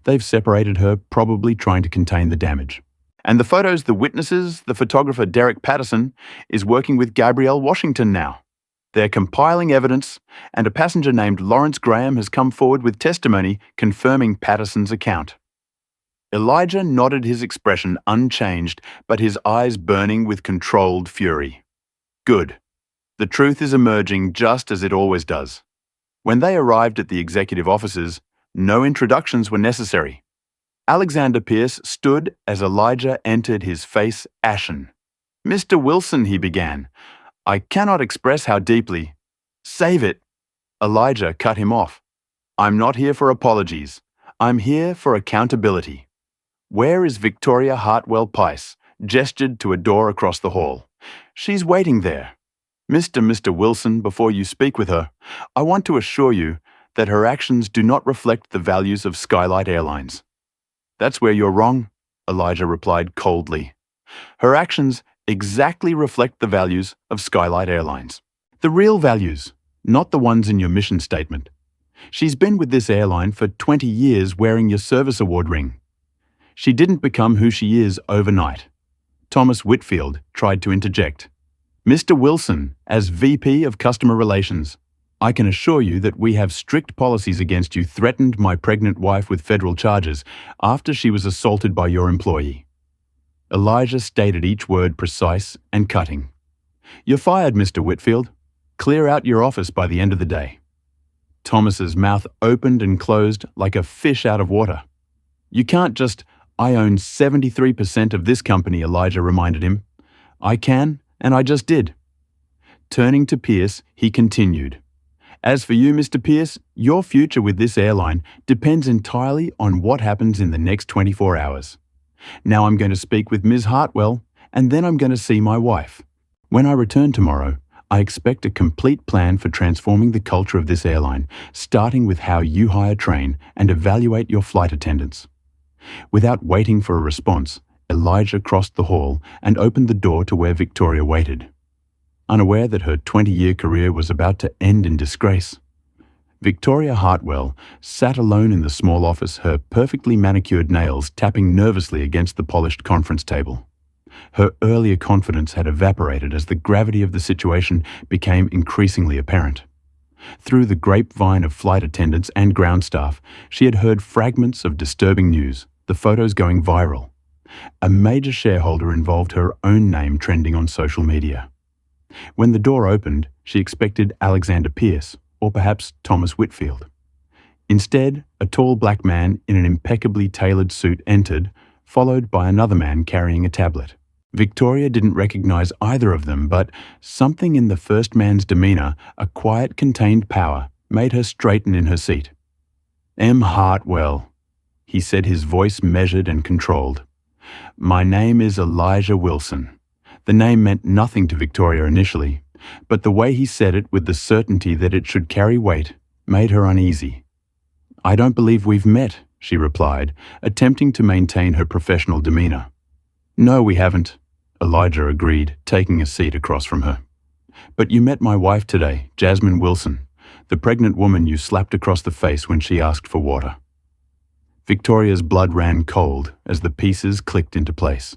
They've separated her, probably trying to contain the damage. And the photos, the witnesses, the photographer Derek Patterson is working with Gabrielle Washington now. They're compiling evidence, and a passenger named Lawrence Graham has come forward with testimony confirming Patterson's account. Elijah nodded, his expression unchanged, but his eyes burning with controlled fury. "Good. The truth is emerging just as it always does." When they arrived at the executive offices, no introductions were necessary. Alexander Pierce stood as Elijah entered, his face ashen. "Mr. Wilson," he began, "I cannot express how deeply—" "Save it!" Elijah cut him off. "I'm not here for apologies. I'm here for accountability. Where is Victoria Hartwell Pice?" Gestured to a door across the hall. "She's waiting there. Mr. Wilson, before you speak with her, I want to assure you that her actions do not reflect the values of Skylight Airlines." "That's where you're wrong," Elijah replied coldly. "Her actions exactly reflect the values of Skylight Airlines. The real values, not the ones in your mission statement. She's been with this airline for 20 years wearing your service award ring. She didn't become who she is overnight." Thomas Whitfield tried to interject. "Mr. Wilson, as VP of Customer Relations, I can assure you that we have strict policies against you threatened my pregnant wife with federal charges after she was assaulted by your employee." Elijah stated each word precise and cutting. "You're fired, Mr. Whitfield. Clear out your office by the end of the day." Thomas's mouth opened and closed like a fish out of water. "You can't just— I own 73% of this company," Elijah reminded him. "I can, and I just did." Turning to Pierce, he continued, "As for you, Mr. Pierce, your future with this airline depends entirely on what happens in the next 24 hours. Now I'm going to speak with Ms. Hartwell, and then I'm going to see my wife. When I return tomorrow, I expect a complete plan for transforming the culture of this airline, starting with how you hire, train, and evaluate your flight attendants." Without waiting for a response, Elijah crossed the hall and opened the door to where Victoria waited. Unaware that her 20-year career was about to end in disgrace, Victoria Hartwell sat alone in the small office, her perfectly manicured nails tapping nervously against the polished conference table. Her earlier confidence had evaporated as the gravity of the situation became increasingly apparent. Through the grapevine of flight attendants and ground staff, she had heard fragments of disturbing news, the photos going viral. A major shareholder involved her own name trending on social media. When the door opened, she expected Alexander Pierce, or perhaps Thomas Whitfield. Instead, a tall black man in an impeccably tailored suit entered, followed by another man carrying a tablet. Victoria didn't recognize either of them, but something in the first man's demeanor, a quiet, contained power, made her straighten in her seat. "M. Hartwell," he said, his voice measured and controlled. "My name is Elijah Wilson." The name meant nothing to Victoria initially, but the way he said it with the certainty that it should carry weight made her uneasy. "I don't believe we've met," she replied, attempting to maintain her professional demeanor. "No, we haven't," Elijah agreed, taking a seat across from her. "But you met my wife today, Jasmine Wilson, the pregnant woman you slapped across the face when she asked for water." Victoria's blood ran cold as the pieces clicked into place.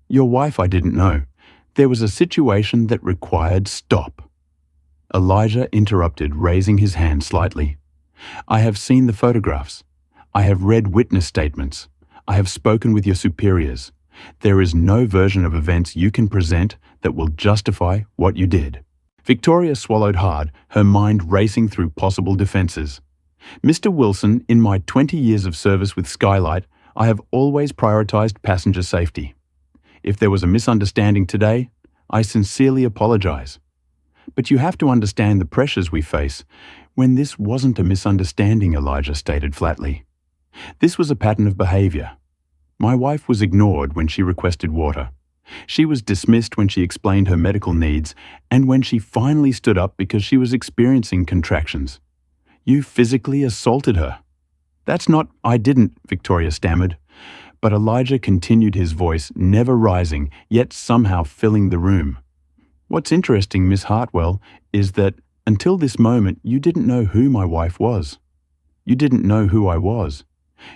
"Your wife I didn't know. There was a situation that required stop." Elijah interrupted, raising his hand slightly. "I have seen the photographs. I have read witness statements. I have spoken with your superiors. There is no version of events you can present that will justify what you did." Victoria swallowed hard, her mind racing through possible defenses. "Mr. Wilson, in my 20 years of service with Skylight, I have always prioritized passenger safety. If there was a misunderstanding today, I sincerely apologize. But you have to understand the pressures we face. When this wasn't a misunderstanding," Elijah stated flatly. "This was a pattern of behavior. My wife was ignored when she requested water. She was dismissed when she explained her medical needs, and when she finally stood up because she was experiencing contractions. You physically assaulted her." "That's not—" "I didn't," Victoria stammered. But Elijah continued, his voice never rising, yet somehow filling the room. "What's interesting, Miss Hartwell, is that until this moment you didn't know who my wife was. You didn't know who I was.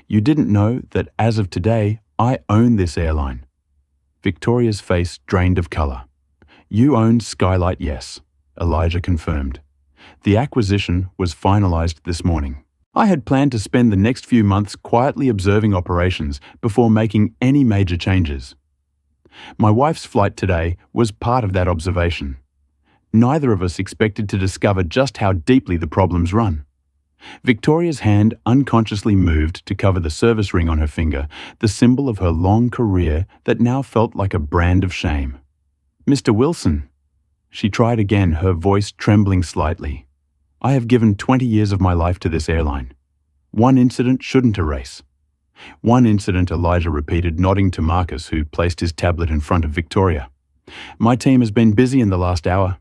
You didn't know that as of today, I own this airline." Victoria's face drained of color. "You own Skylight, yes," Elijah confirmed. "The acquisition was finalized this morning. I had planned to spend the next few months quietly observing operations before making any major changes. My wife's flight today was part of that observation. Neither of us expected to discover just how deeply the problems run." Victoria's hand unconsciously moved to cover the service ring on her finger, the symbol of her long career that now felt like a brand of shame. "Mr. Wilson," she tried again, her voice trembling slightly. "I have given 20 years of my life to this airline. One incident shouldn't erase." "One incident," Elijah repeated, nodding to Marcus, who placed his tablet in front of Victoria. "My team has been busy in the last hour.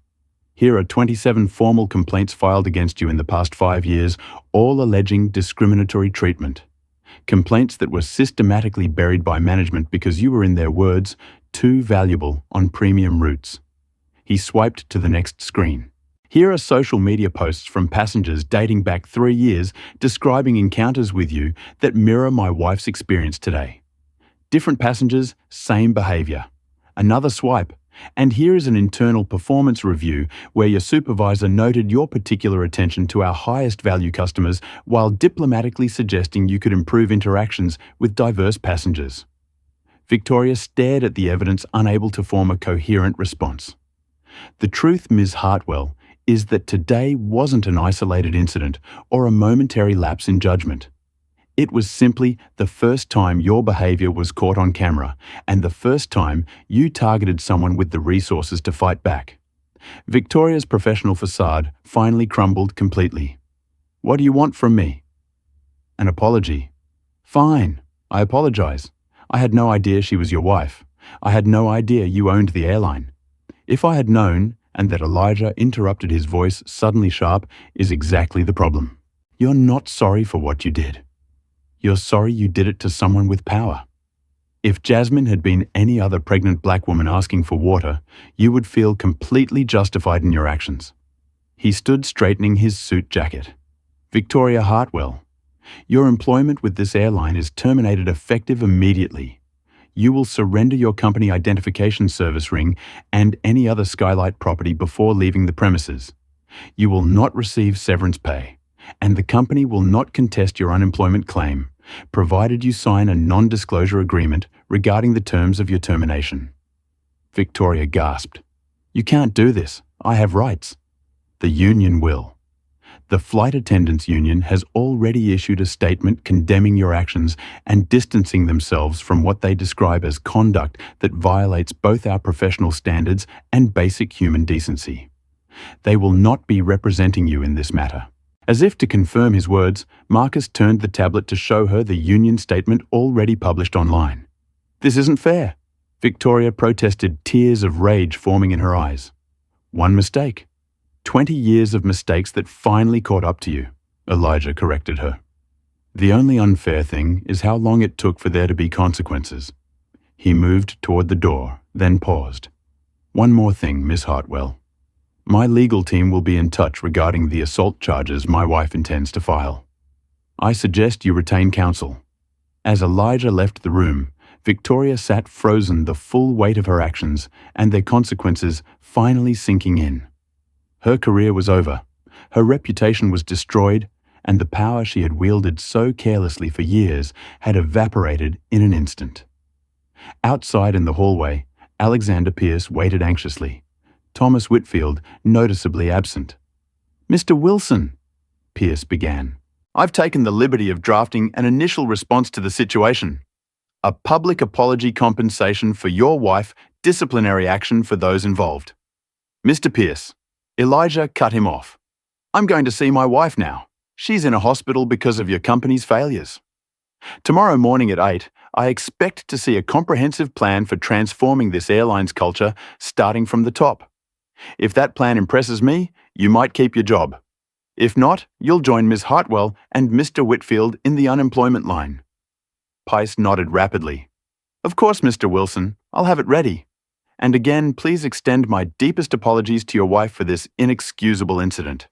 Here are 27 formal complaints filed against you in the past 5 years, all alleging discriminatory treatment. Complaints that were systematically buried by management because you were, in their words, too valuable on premium routes." He swiped to the next screen. "Here are social media posts from passengers dating back 3 years describing encounters with you that mirror my wife's experience today. Different passengers, same behavior. Another swipe. And here is an internal performance review where your supervisor noted your particular attention to our highest value customers while diplomatically suggesting you could improve interactions with diverse passengers." Victoria stared at the evidence, unable to form a coherent response. "The truth, Ms. Hartwell, is that today wasn't an isolated incident or a momentary lapse in judgment. It was simply the first time your behavior was caught on camera and the first time you targeted someone with the resources to fight back." Victoria's professional facade finally crumbled completely. "What do you want from me?" "An apology." "Fine, I apologize. I had no idea she was your wife. I had no idea you owned the airline. If I had known," and that Elijah interrupted, his voice suddenly sharp, "is exactly the problem. You're not sorry for what you did. You're sorry you did it to someone with power." If Jasmine had been any other pregnant black woman asking for water, you would feel completely justified in your actions. He stood straightening his suit jacket. Victoria Hartwell, your employment with this airline is terminated effective immediately. You will surrender your company identification service ring and any other Skylight property before leaving the premises. You will not receive severance pay, and the company will not contest your unemployment claim, provided you sign a non-disclosure agreement regarding the terms of your termination. Victoria gasped. You can't do this. I have rights. The union will. The Flight Attendants Union has already issued a statement condemning your actions and distancing themselves from what they describe as conduct that violates both our professional standards and basic human decency. They will not be representing you in this matter. As if to confirm his words, Marcus turned the tablet to show her the union statement already published online. This isn't fair. Victoria protested, tears of rage forming in her eyes. One mistake. 20 years of mistakes that finally caught up to you, Elijah corrected her. The only unfair thing is how long it took for there to be consequences. He moved toward the door, then paused. One more thing, Miss Hartwell. My legal team will be in touch regarding the assault charges my wife intends to file. I suggest you retain counsel. As Elijah left the room, Victoria sat frozen, the full weight of her actions and their consequences finally sinking in. Her career was over, her reputation was destroyed, and the power she had wielded so carelessly for years had evaporated in an instant. Outside in the hallway, Alexander Pierce waited anxiously, Thomas Whitfield noticeably absent. Mr. Wilson, Pierce began, I've taken the liberty of drafting an initial response to the situation. A public apology compensation for your wife, disciplinary action for those involved. Mr. Pierce, Elijah cut him off. I'm going to see my wife now. She's in a hospital because of your company's failures. Tomorrow morning at 8, I expect to see a comprehensive plan for transforming this airline's culture starting from the top. If that plan impresses me, you might keep your job. If not, you'll join Ms. Hartwell and Mr. Whitfield in the unemployment line. Pice nodded rapidly. Of course, Mr. Wilson, I'll have it ready. And again, please extend my deepest apologies to your wife for this inexcusable incident.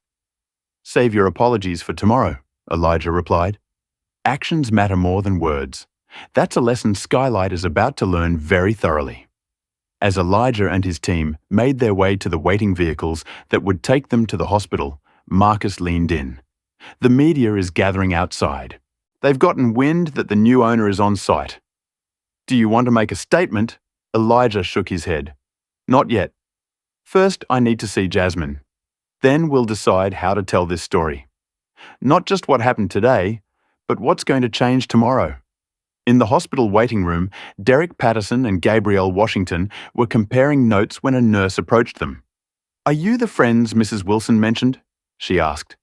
Save your apologies for tomorrow, Elijah replied. Actions matter more than words. That's a lesson Skylight is about to learn very thoroughly. As Elijah and his team made their way to the waiting vehicles that would take them to the hospital, Marcus leaned in. The media is gathering outside. They've gotten wind that the new owner is on site. Do you want to make a statement? Elijah shook his head. Not yet. First, I need to see Jasmine. Then we'll decide how to tell this story. Not just what happened today, but what's going to change tomorrow. In the hospital waiting room, Derek Patterson and Gabrielle Washington were comparing notes when a nurse approached them. Are you the friends Mrs. Wilson mentioned? She asked.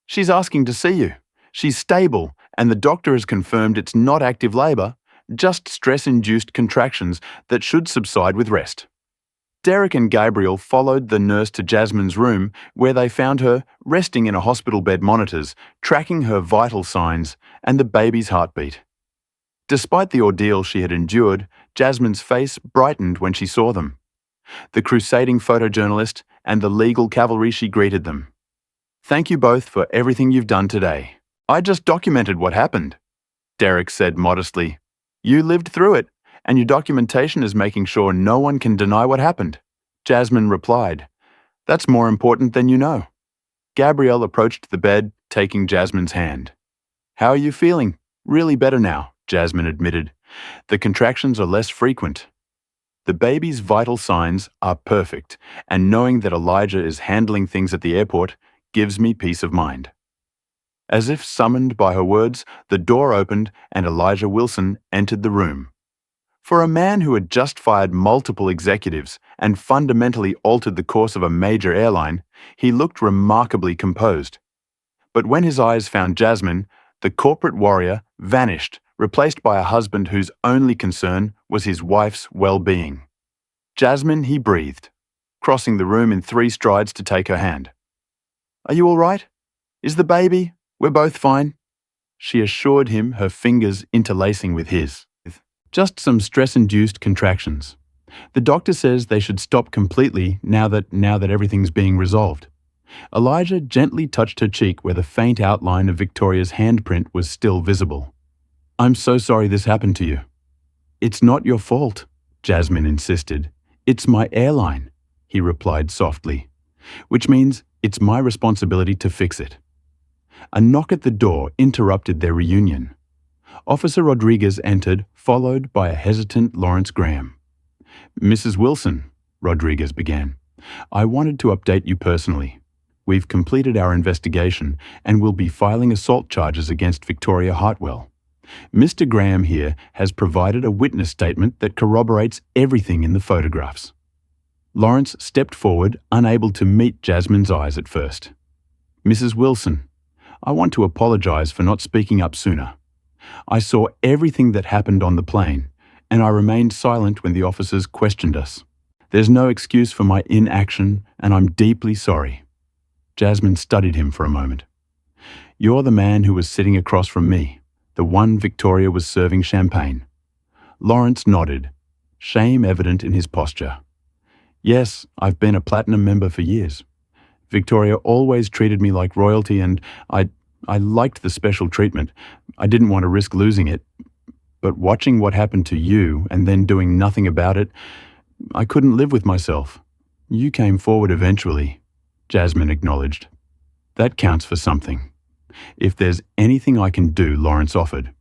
She's asking to see you. She's stable, and the doctor has confirmed it's not active labor, just stress-induced contractions that should subside with rest. Derek and Gabriel followed the nurse to Jasmine's room, where they found her resting in a hospital bed monitors, tracking her vital signs and the baby's heartbeat. Despite the ordeal she had endured, Jasmine's face brightened when she saw them. The crusading photojournalist and the legal cavalry she greeted them. Thank you both for everything you've done today. I just documented what happened, Derek said modestly. You lived through it, and your documentation is making sure no one can deny what happened. Jasmine replied, That's more important than you know. Gabrielle approached the bed, taking Jasmine's hand. How are you feeling? Really better now, Jasmine admitted. The contractions are less frequent. The baby's vital signs are perfect, and knowing that Elijah is handling things at the airport gives me peace of mind. As if summoned by her words, the door opened and Elijah Wilson entered the room. For a man who had just fired multiple executives and fundamentally altered the course of a major airline, he looked remarkably composed. But when his eyes found Jasmine, the corporate warrior vanished, replaced by a husband whose only concern was his wife's well-being. Jasmine, he breathed, crossing the room in 3 strides to take her hand. Are you all right? Is the baby? We're both fine, she assured him, her fingers interlacing with his. Just some stress-induced contractions. The doctor says they should stop completely now that everything's being resolved. Elijah gently touched her cheek where the faint outline of Victoria's handprint was still visible. I'm so sorry this happened to you. It's not your fault, Jasmine insisted. It's my airline, he replied softly, which means it's my responsibility to fix it. A knock at the door interrupted their reunion. Officer Rodriguez entered, followed by a hesitant Lawrence Graham. Mrs. Wilson, Rodriguez began, I wanted to update you personally. We've completed our investigation and will be filing assault charges against Victoria Hartwell. Mr. Graham here has provided a witness statement that corroborates everything in the photographs. Lawrence stepped forward, unable to meet Jasmine's eyes at first. Mrs. Wilson, I want to apologize for not speaking up sooner. I saw everything that happened on the plane, and I remained silent when the officers questioned us. There's no excuse for my inaction, and I'm deeply sorry. Jasmine studied him for a moment. You're the man who was sitting across from me, the one Victoria was serving champagne. Lawrence nodded, shame evident in his posture. Yes, I've been a platinum member for years. Victoria always treated me like royalty, and I liked the special treatment. I didn't want to risk losing it. But watching what happened to you and then doing nothing about it, I couldn't live with myself. You came forward eventually, Jasmine acknowledged. That counts for something. If there's anything I can do, Lawrence offered.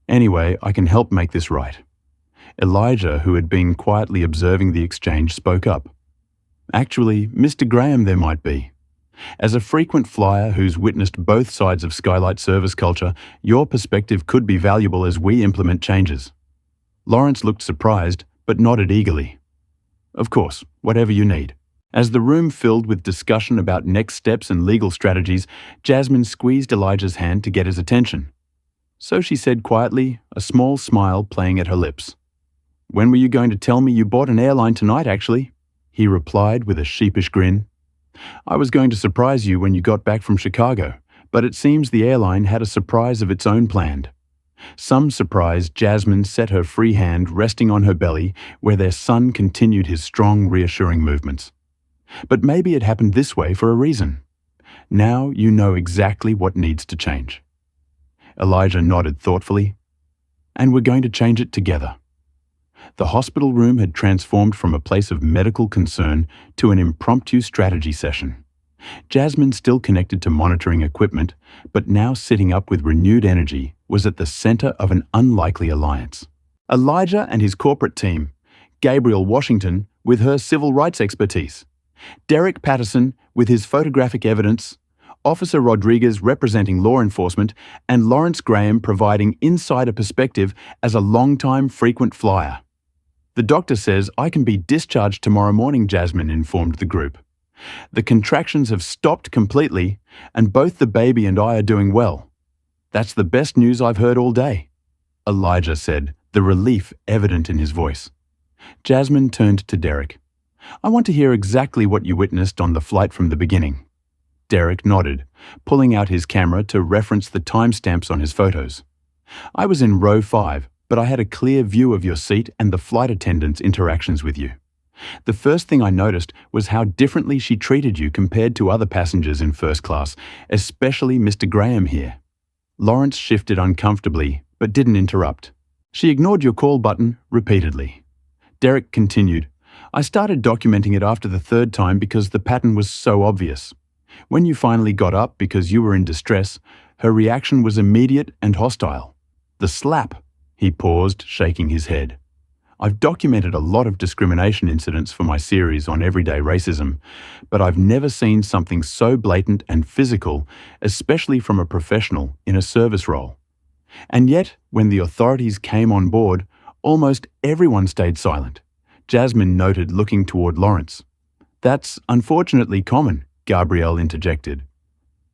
Anyway, I can help make this right. Elijah, who had been quietly observing the exchange, spoke up. Actually, Mr. Graham there might be. As a frequent flyer who's witnessed both sides of skylight service culture, your perspective could be valuable as we implement changes. Lawrence looked surprised, but nodded eagerly. Of course, whatever you need. As the room filled with discussion about next steps and legal strategies, Jasmine squeezed Elijah's hand to get his attention. So she said quietly, a small smile playing at her lips. When were you going to tell me you bought an airline tonight, actually? He replied with a sheepish grin. I was going to surprise you when you got back from Chicago, but it seems the airline had a surprise of its own planned. Some surprise, Jasmine set her free hand resting on her belly where their son continued his strong, reassuring movements. But maybe it happened this way for a reason. Now you know exactly what needs to change. Elijah nodded thoughtfully. And we're going to change it together. The hospital room had transformed from a place of medical concern to an impromptu strategy session. Jasmine, still connected to monitoring equipment, but now sitting up with renewed energy, was at the center of an unlikely alliance. Elijah and his corporate team, Gabriel Washington with her civil rights expertise, Derek Patterson with his photographic evidence, Officer Rodriguez representing law enforcement, and Lawrence Graham providing insider perspective as a long-time frequent flyer. The doctor says I can be discharged tomorrow morning, Jasmine informed the group. The contractions have stopped completely, and both the baby and I are doing well. That's the best news I've heard all day, Elijah said, the relief evident in his voice. Jasmine turned to Derek. I want to hear exactly what you witnessed on the flight from the beginning. Derek nodded, pulling out his camera to reference the timestamps on his photos. I was in row 5, but I had a clear view of your seat and the flight attendant's interactions with you. The first thing I noticed was how differently she treated you compared to other passengers in first class, especially Mr. Graham here. Lawrence shifted uncomfortably, but didn't interrupt. She ignored your call button repeatedly. Derek continued, I started documenting it after the third time because the pattern was so obvious. When you finally got up because you were in distress, her reaction was immediate and hostile. The slap. He paused, shaking his head. I've documented a lot of discrimination incidents for my series on everyday racism, but I've never seen something so blatant and physical, especially from a professional in a service role. And yet, when the authorities came on board, almost everyone stayed silent. Jasmine noted, looking toward Lawrence. That's unfortunately common, Gabrielle interjected.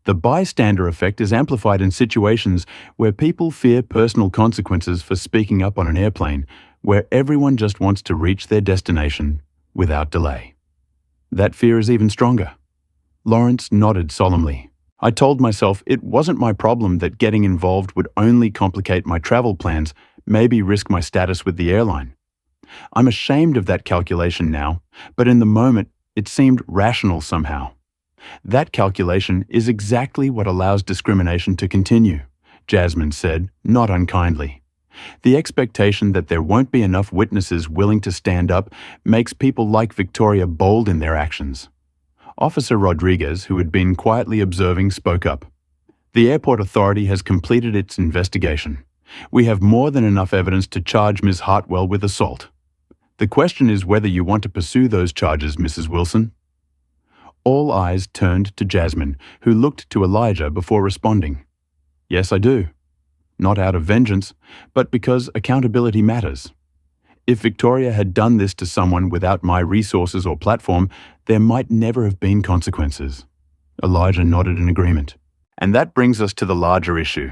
The bystander effect is amplified in situations where people fear personal consequences for speaking up on an airplane, where everyone just wants to reach their destination without delay. That fear is even stronger. Lawrence nodded solemnly. I told myself it wasn't my problem that getting involved would only complicate my travel plans. maybe risk my status with the airline. I'm ashamed of that calculation now, but in the moment, it seemed rational somehow. That calculation is exactly what allows discrimination to continue, Jasmine said, not unkindly. The expectation that there won't be enough witnesses willing to stand up makes people like Victoria bold in their actions. Officer Rodriguez, who had been quietly observing, spoke up. The airport authority has completed its investigation. We have more than enough evidence to charge Ms. Hartwell with assault. The question is whether you want to pursue those charges, Mrs. Wilson. All eyes turned to Jasmine, who looked to Elijah before responding. Yes, I do. Not out of vengeance, but because accountability matters. If Victoria had done this to someone without my resources or platform, there might never have been consequences. Elijah nodded in agreement. And that brings us to the larger issue.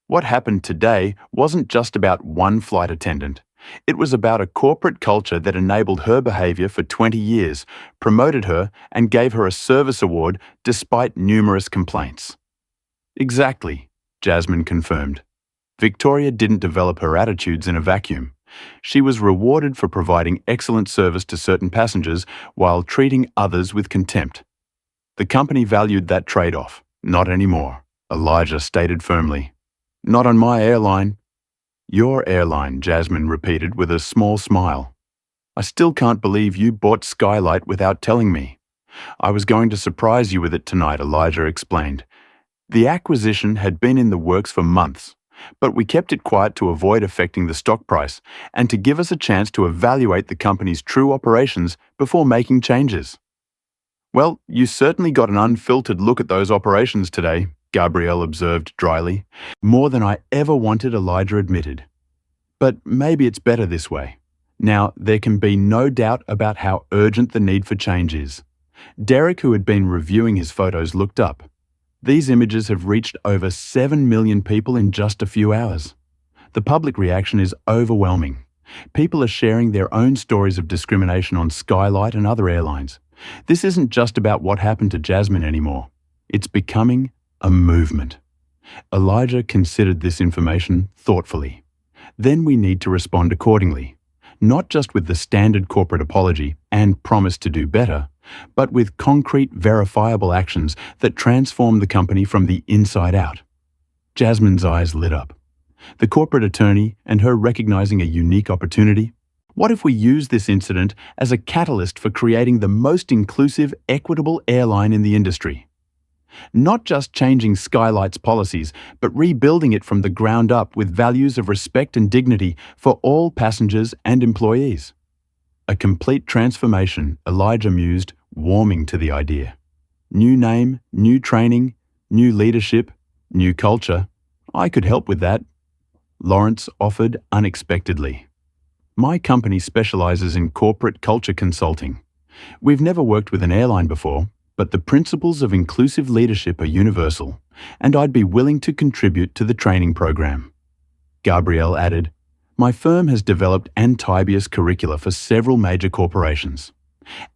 What happened today wasn't just about one flight attendant. It was about a corporate culture that enabled her behavior for 20 years, promoted her, and gave her a service award despite numerous complaints. Exactly, Jasmine confirmed. Victoria didn't develop her attitudes in a vacuum. She was rewarded for providing excellent service to certain passengers while treating others with contempt. The company valued that trade-off. Not anymore, Elijah stated firmly. Not on my airline. Your airline, Jasmine repeated with a small smile. I still can't believe you bought Skylight without telling me. I was going to surprise you with it tonight, Elijah explained. The acquisition had been in the works for months, but we kept it quiet to avoid affecting the stock price and to give us a chance to evaluate the company's true operations before making changes. Well, you certainly got an unfiltered look at those operations today, Gabrielle observed dryly. More than I ever wanted, Elijah admitted. But maybe it's better this way. Now, there can be no doubt about how urgent the need for change is. Derek, who had been reviewing his photos, looked up. These images have reached over 7 million people in just a few hours. The public reaction is overwhelming. People are sharing their own stories of discrimination on Skylight and other airlines. This isn't just about what happened to Jasmine anymore. It's becoming a movement. Elijah considered this information thoughtfully. Then we need to respond accordingly, not just with the standard corporate apology and promise to do better, but with concrete, verifiable actions that transform the company from the inside out. Jasmine's eyes lit up. The corporate attorney and her recognizing a unique opportunity. What if we use this incident as a catalyst for creating the most inclusive, equitable airline in the industry? Not just changing Skylight's policies, but rebuilding it from the ground up with values of respect and dignity for all passengers and employees. A complete transformation, Elijah mused, warming to the idea. New name, new training, new leadership, new culture. I could help with that. Lawrence offered unexpectedly. My company specializes in corporate culture consulting. We've never worked with an airline before, but the principles of inclusive leadership are universal, and I'd be willing to contribute to the training program. Gabrielle added, My firm has developed anti-bias curricula for several major corporations.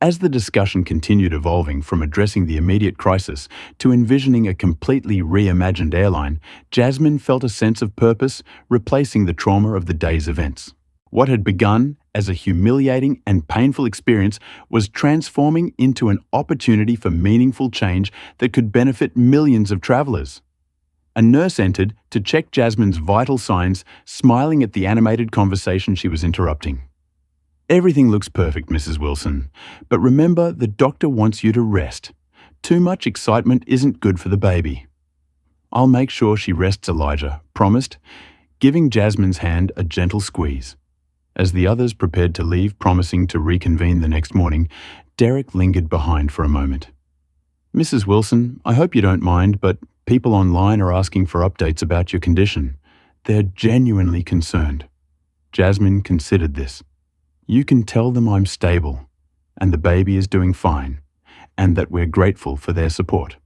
As the discussion continued evolving from addressing the immediate crisis to envisioning a completely reimagined airline, Jasmine felt a sense of purpose, replacing the trauma of the day's events. What had begun as a humiliating and painful experience was transforming into an opportunity for meaningful change that could benefit millions of travelers. A nurse entered to check Jasmine's vital signs, smiling at the animated conversation she was interrupting. Everything looks perfect, Mrs. Wilson, but remember the doctor wants you to rest. Too much excitement isn't good for the baby. I'll make sure she rests, Elijah promised, giving Jasmine's hand a gentle squeeze. As the others prepared to leave, promising to reconvene the next morning, Derek lingered behind for a moment. Mrs. Wilson, I hope you don't mind, but people online are asking for updates about your condition. They're genuinely concerned. Jasmine considered this. You can tell them I'm stable, and the baby is doing fine, and that we're grateful for their support.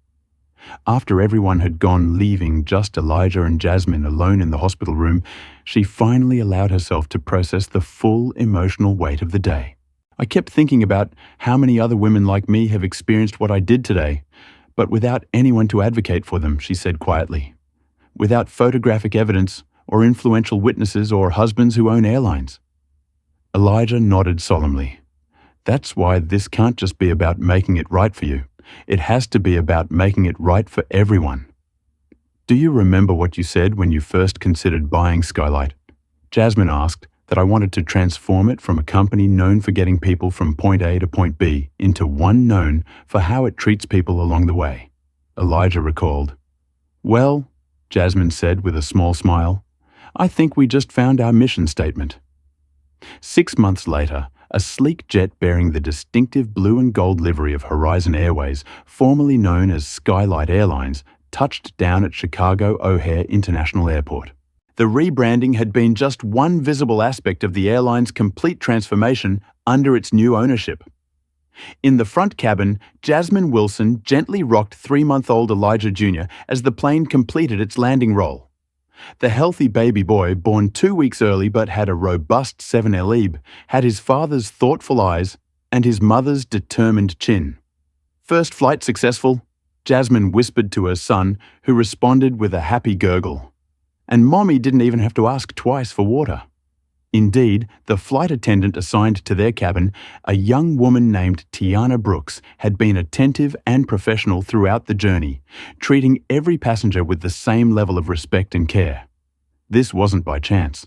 After everyone had gone, leaving just Elijah and Jasmine alone in the hospital room, she finally allowed herself to process the full emotional weight of the day. I kept thinking about how many other women like me have experienced what I did today, but without anyone to advocate for them, she said quietly. Without photographic evidence, or influential witnesses or husbands who own airlines? Elijah nodded solemnly. That's why this can't just be about making it right for you. It has to be about making it right for everyone. Do you remember what you said when you first considered buying Skylight? Jasmine asked that I wanted to transform it from a company known for getting people from point A to point B into one known for how it treats people along the way. Elijah recalled. Well, Jasmine said with a small smile, I think we just found our mission statement. 6 months later, a sleek jet bearing the distinctive blue and gold livery of Horizon Airways, formerly known as Skylight Airlines, touched down at Chicago O'Hare International Airport. The rebranding had been just one visible aspect of the airline's complete transformation under its new ownership. In the front cabin, Jasmine Wilson gently rocked 3-month-old Elijah Jr. as the plane completed its landing roll. The healthy baby boy, born 2 weeks early but had a robust 7 Lib, had his father's thoughtful eyes and his mother's determined chin. First flight successful? Jasmine whispered to her son, who responded with a happy gurgle. And Mommy didn't even have to ask twice for water. Indeed, the flight attendant assigned to their cabin, a young woman named Tiana Brooks, had been attentive and professional throughout the journey, treating every passenger with the same level of respect and care. This wasn't by chance.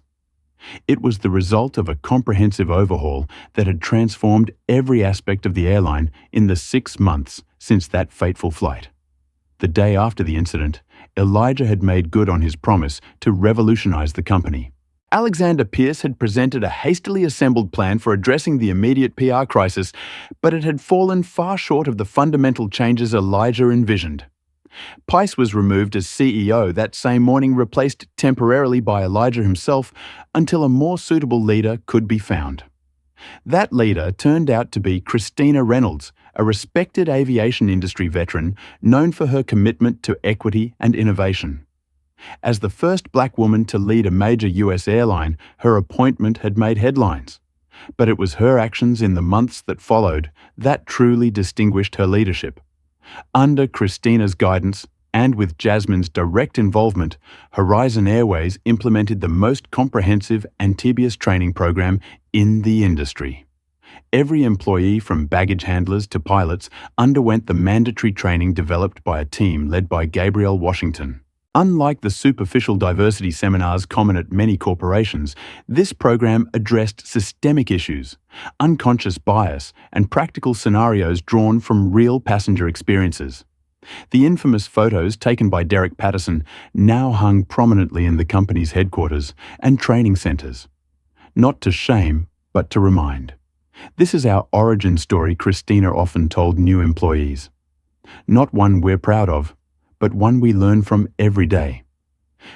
It was the result of a comprehensive overhaul that had transformed every aspect of the airline in the 6 months since that fateful flight. The day after the incident, Elijah had made good on his promise to revolutionize the company. Alexander Pierce had presented a hastily assembled plan for addressing the immediate PR crisis, but it had fallen far short of the fundamental changes Elijah envisioned. Pice was removed as CEO that same morning, replaced temporarily by Elijah himself, until a more suitable leader could be found. That leader turned out to be Christina Reynolds, a respected aviation industry veteran known for her commitment to equity and innovation. As the first black woman to lead a major U.S. airline, her appointment had made headlines. But it was her actions in the months that followed that truly distinguished her leadership. Under Christina's guidance, and with Jasmine's direct involvement, Horizon Airways implemented the most comprehensive amphibious training program in the industry. Every employee, from baggage handlers to pilots, underwent the mandatory training developed by a team led by Gabrielle Washington. Unlike the superficial diversity seminars common at many corporations, this program addressed systemic issues, unconscious bias, and practical scenarios drawn from real passenger experiences. The infamous photos taken by Derek Patterson now hung prominently in the company's headquarters and training centers. Not to shame, but to remind. This is our origin story Christina often told new employees. Not one we're proud of, but one we learn from every day.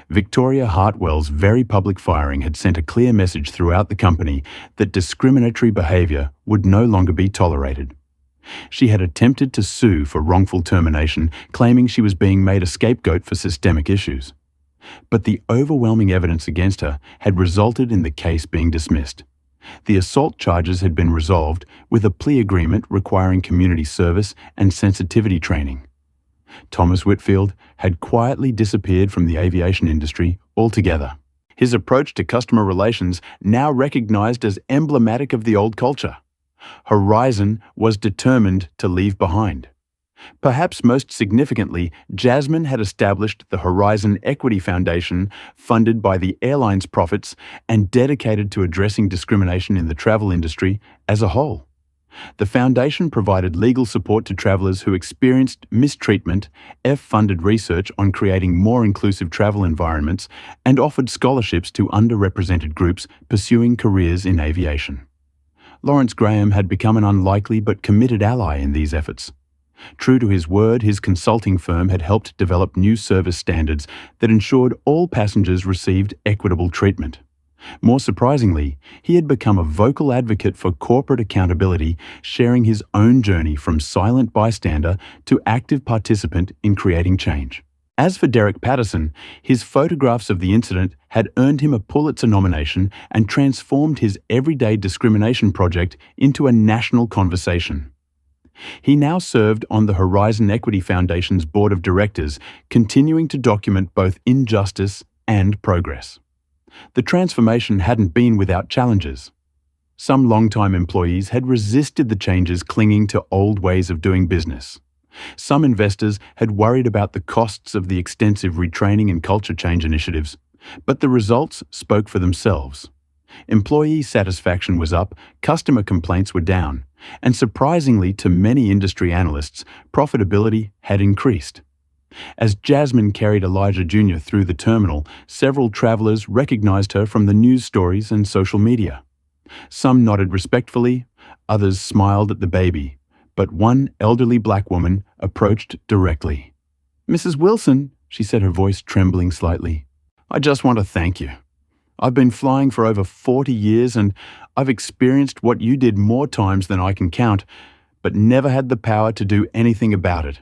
Victoria Hartwell's very public firing had sent a clear message throughout the company that discriminatory behavior would no longer be tolerated. She had attempted to sue for wrongful termination, claiming she was being made a scapegoat for systemic issues. But the overwhelming evidence against her had resulted in the case being dismissed. The assault charges had been resolved with a plea agreement requiring community service and sensitivity training. Thomas Whitfield had quietly disappeared from the aviation industry altogether. His approach to customer relations now recognized as emblematic of the old culture. Horizon was determined to leave behind. Perhaps most significantly, Jasmine had established the Horizon Equity Foundation, funded by the airline's profits and dedicated to addressing discrimination in the travel industry as a whole. The foundation provided legal support to travelers who experienced mistreatment, funded research on creating more inclusive travel environments, and offered scholarships to underrepresented groups pursuing careers in aviation. Lawrence Graham had become an unlikely but committed ally in these efforts. True to his word, his consulting firm had helped develop new service standards that ensured all passengers received equitable treatment. More surprisingly, he had become a vocal advocate for corporate accountability, sharing his own journey from silent bystander to active participant in creating change. As for Derek Patterson, his photographs of the incident had earned him a Pulitzer nomination and transformed his everyday discrimination project into a national conversation. He now served on the Horizon Equity Foundation's board of directors, continuing to document both injustice and progress. The transformation hadn't been without challenges. Some long-time employees had resisted the changes, clinging to old ways of doing business. Some investors had worried about the costs of the extensive retraining and culture change initiatives, but the results spoke for themselves. Employee satisfaction was up, customer complaints were down, and surprisingly to many industry analysts, profitability had increased. As Jasmine carried Elijah Jr. through the terminal, several travelers recognized her from the news stories and social media. Some nodded respectfully, others smiled at the baby, but one elderly black woman approached directly. "Mrs. Wilson," she said, her voice trembling slightly, "I just want to thank you. I've been flying for over 40 years and I've experienced what you did more times than I can count, but never had the power to do anything about it.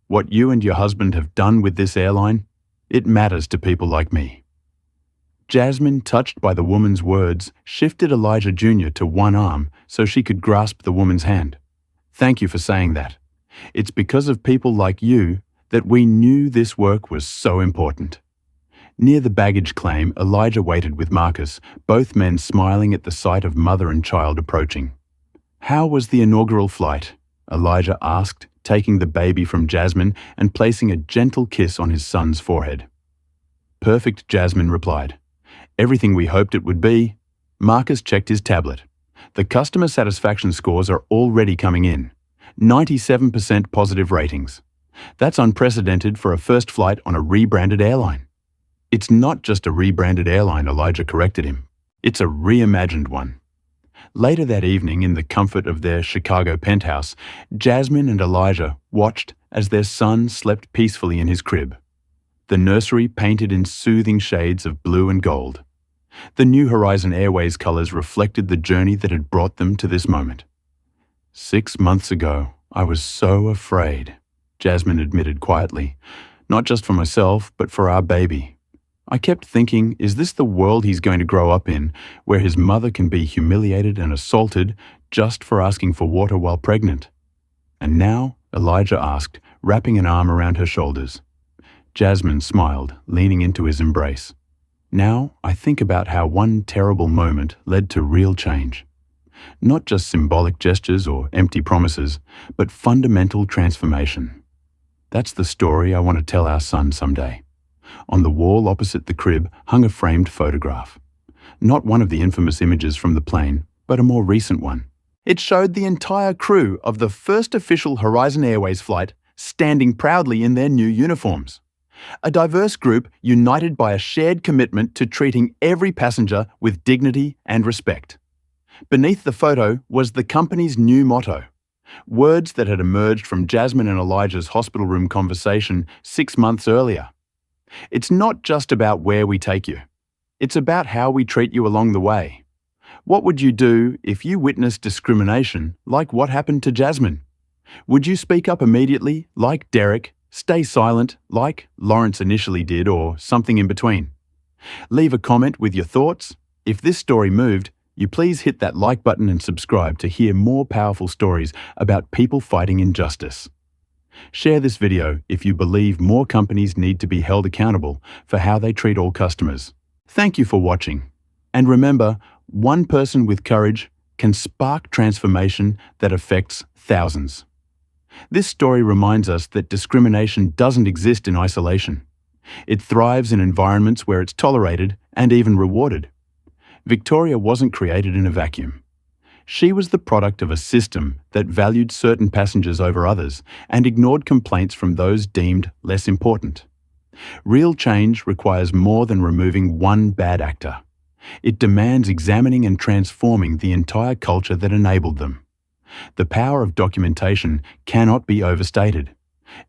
What you and your husband have done with this airline, it matters to people like me." Jasmine, touched by the woman's words, shifted Elijah Jr. to one arm so she could grasp the woman's hand. "Thank you for saying that. It's because of people like you that we knew this work was so important." Near the baggage claim, Elijah waited with Marcus, both men smiling at the sight of mother and child approaching. "How was the inaugural flight?" Elijah asked, taking the baby from Jasmine and placing a gentle kiss on his son's forehead. "Perfect," Jasmine replied. "Everything we hoped it would be." Marcus checked his tablet. The customer satisfaction scores are already coming in. 97% positive ratings. That's unprecedented for a first flight on a rebranded airline. "It's not just a rebranded airline," Elijah corrected him. "It's a reimagined one." Later that evening, in the comfort of their Chicago penthouse, Jasmine and Elijah watched as their son slept peacefully in his crib. The nursery painted in soothing shades of blue and gold. The New Horizon Airways colors reflected the journey that had brought them to this moment. "6 months ago, I was so afraid," Jasmine admitted quietly. "Not just for myself, but for our baby. I kept thinking, is this the world he's going to grow up in, where his mother can be humiliated and assaulted just for asking for water while pregnant?" "And now?" Elijah asked, wrapping an arm around her shoulders. Jasmine smiled, leaning into his embrace. "Now I think about how one terrible moment led to real change. Not just symbolic gestures or empty promises, but fundamental transformation. That's the story I want to tell our son someday." On the wall opposite the crib hung a framed photograph. Not one of the infamous images from the plane, but a more recent one. It showed the entire crew of the first official Horizon Airways flight standing proudly in their new uniforms. A diverse group united by a shared commitment to treating every passenger with dignity and respect. Beneath the photo was the company's new motto, words that had emerged from Jasmine and Elijah's hospital room conversation 6 months earlier. "It's not just about where we take you. It's about how we treat you along the way. What would you do if you witnessed discrimination like what happened to Jasmine? Would you speak up immediately, like Derek, stay silent, like Lawrence initially did, or something in between? Leave a comment with your thoughts. If this story moved, you please hit that like button and subscribe to hear more powerful stories about people fighting injustice. Share this video if you believe more companies need to be held accountable for how they treat all customers. Thank you for watching. And remember, one person with courage can spark transformation that affects thousands. This story reminds us that discrimination doesn't exist in isolation. It thrives in environments where it's tolerated and even rewarded. Victoria wasn't created in a vacuum. She was the product of a system that valued certain passengers over others and ignored complaints from those deemed less important. Real change requires more than removing one bad actor. It demands examining and transforming the entire culture that enabled them. The power of documentation cannot be overstated.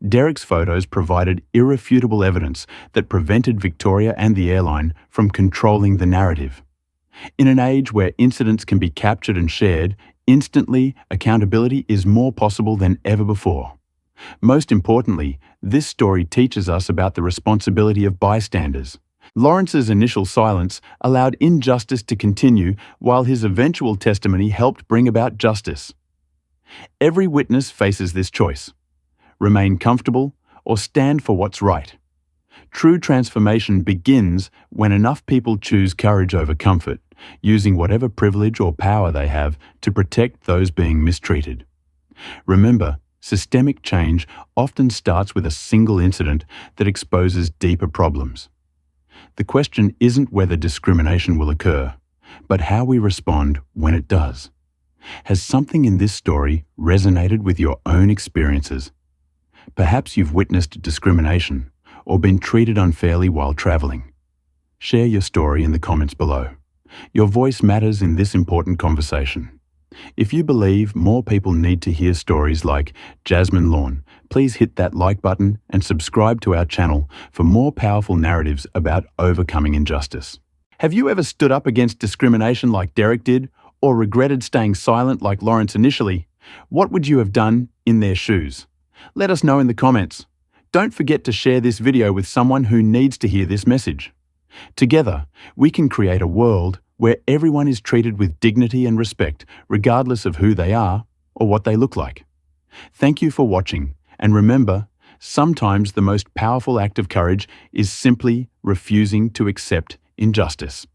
Derek's photos provided irrefutable evidence that prevented Victoria and the airline from controlling the narrative. In an age where incidents can be captured and shared, instantly, accountability is more possible than ever before. Most importantly, this story teaches us about the responsibility of bystanders. Lawrence's initial silence allowed injustice to continue, while his eventual testimony helped bring about justice. Every witness faces this choice: remain comfortable or stand for what's right. True transformation begins when enough people choose courage over comfort, using whatever privilege or power they have to protect those being mistreated. Remember, systemic change often starts with a single incident that exposes deeper problems. The question isn't whether discrimination will occur, but how we respond when it does. Has something in this story resonated with your own experiences? Perhaps you've witnessed discrimination or been treated unfairly while traveling. Share your story in the comments below. Your voice matters in this important conversation. If you believe more people need to hear stories like Jasmine Lawn, please hit that like button and subscribe to our channel for more powerful narratives about overcoming injustice. Have you ever stood up against discrimination like Derek did, or regretted staying silent like Lawrence initially? What would you have done in their shoes? Let us know in the comments. Don't forget to share this video with someone who needs to hear this message. Together, we can create a world where everyone is treated with dignity and respect, regardless of who they are or what they look like. Thank you for watching, and remember, sometimes the most powerful act of courage is simply refusing to accept injustice.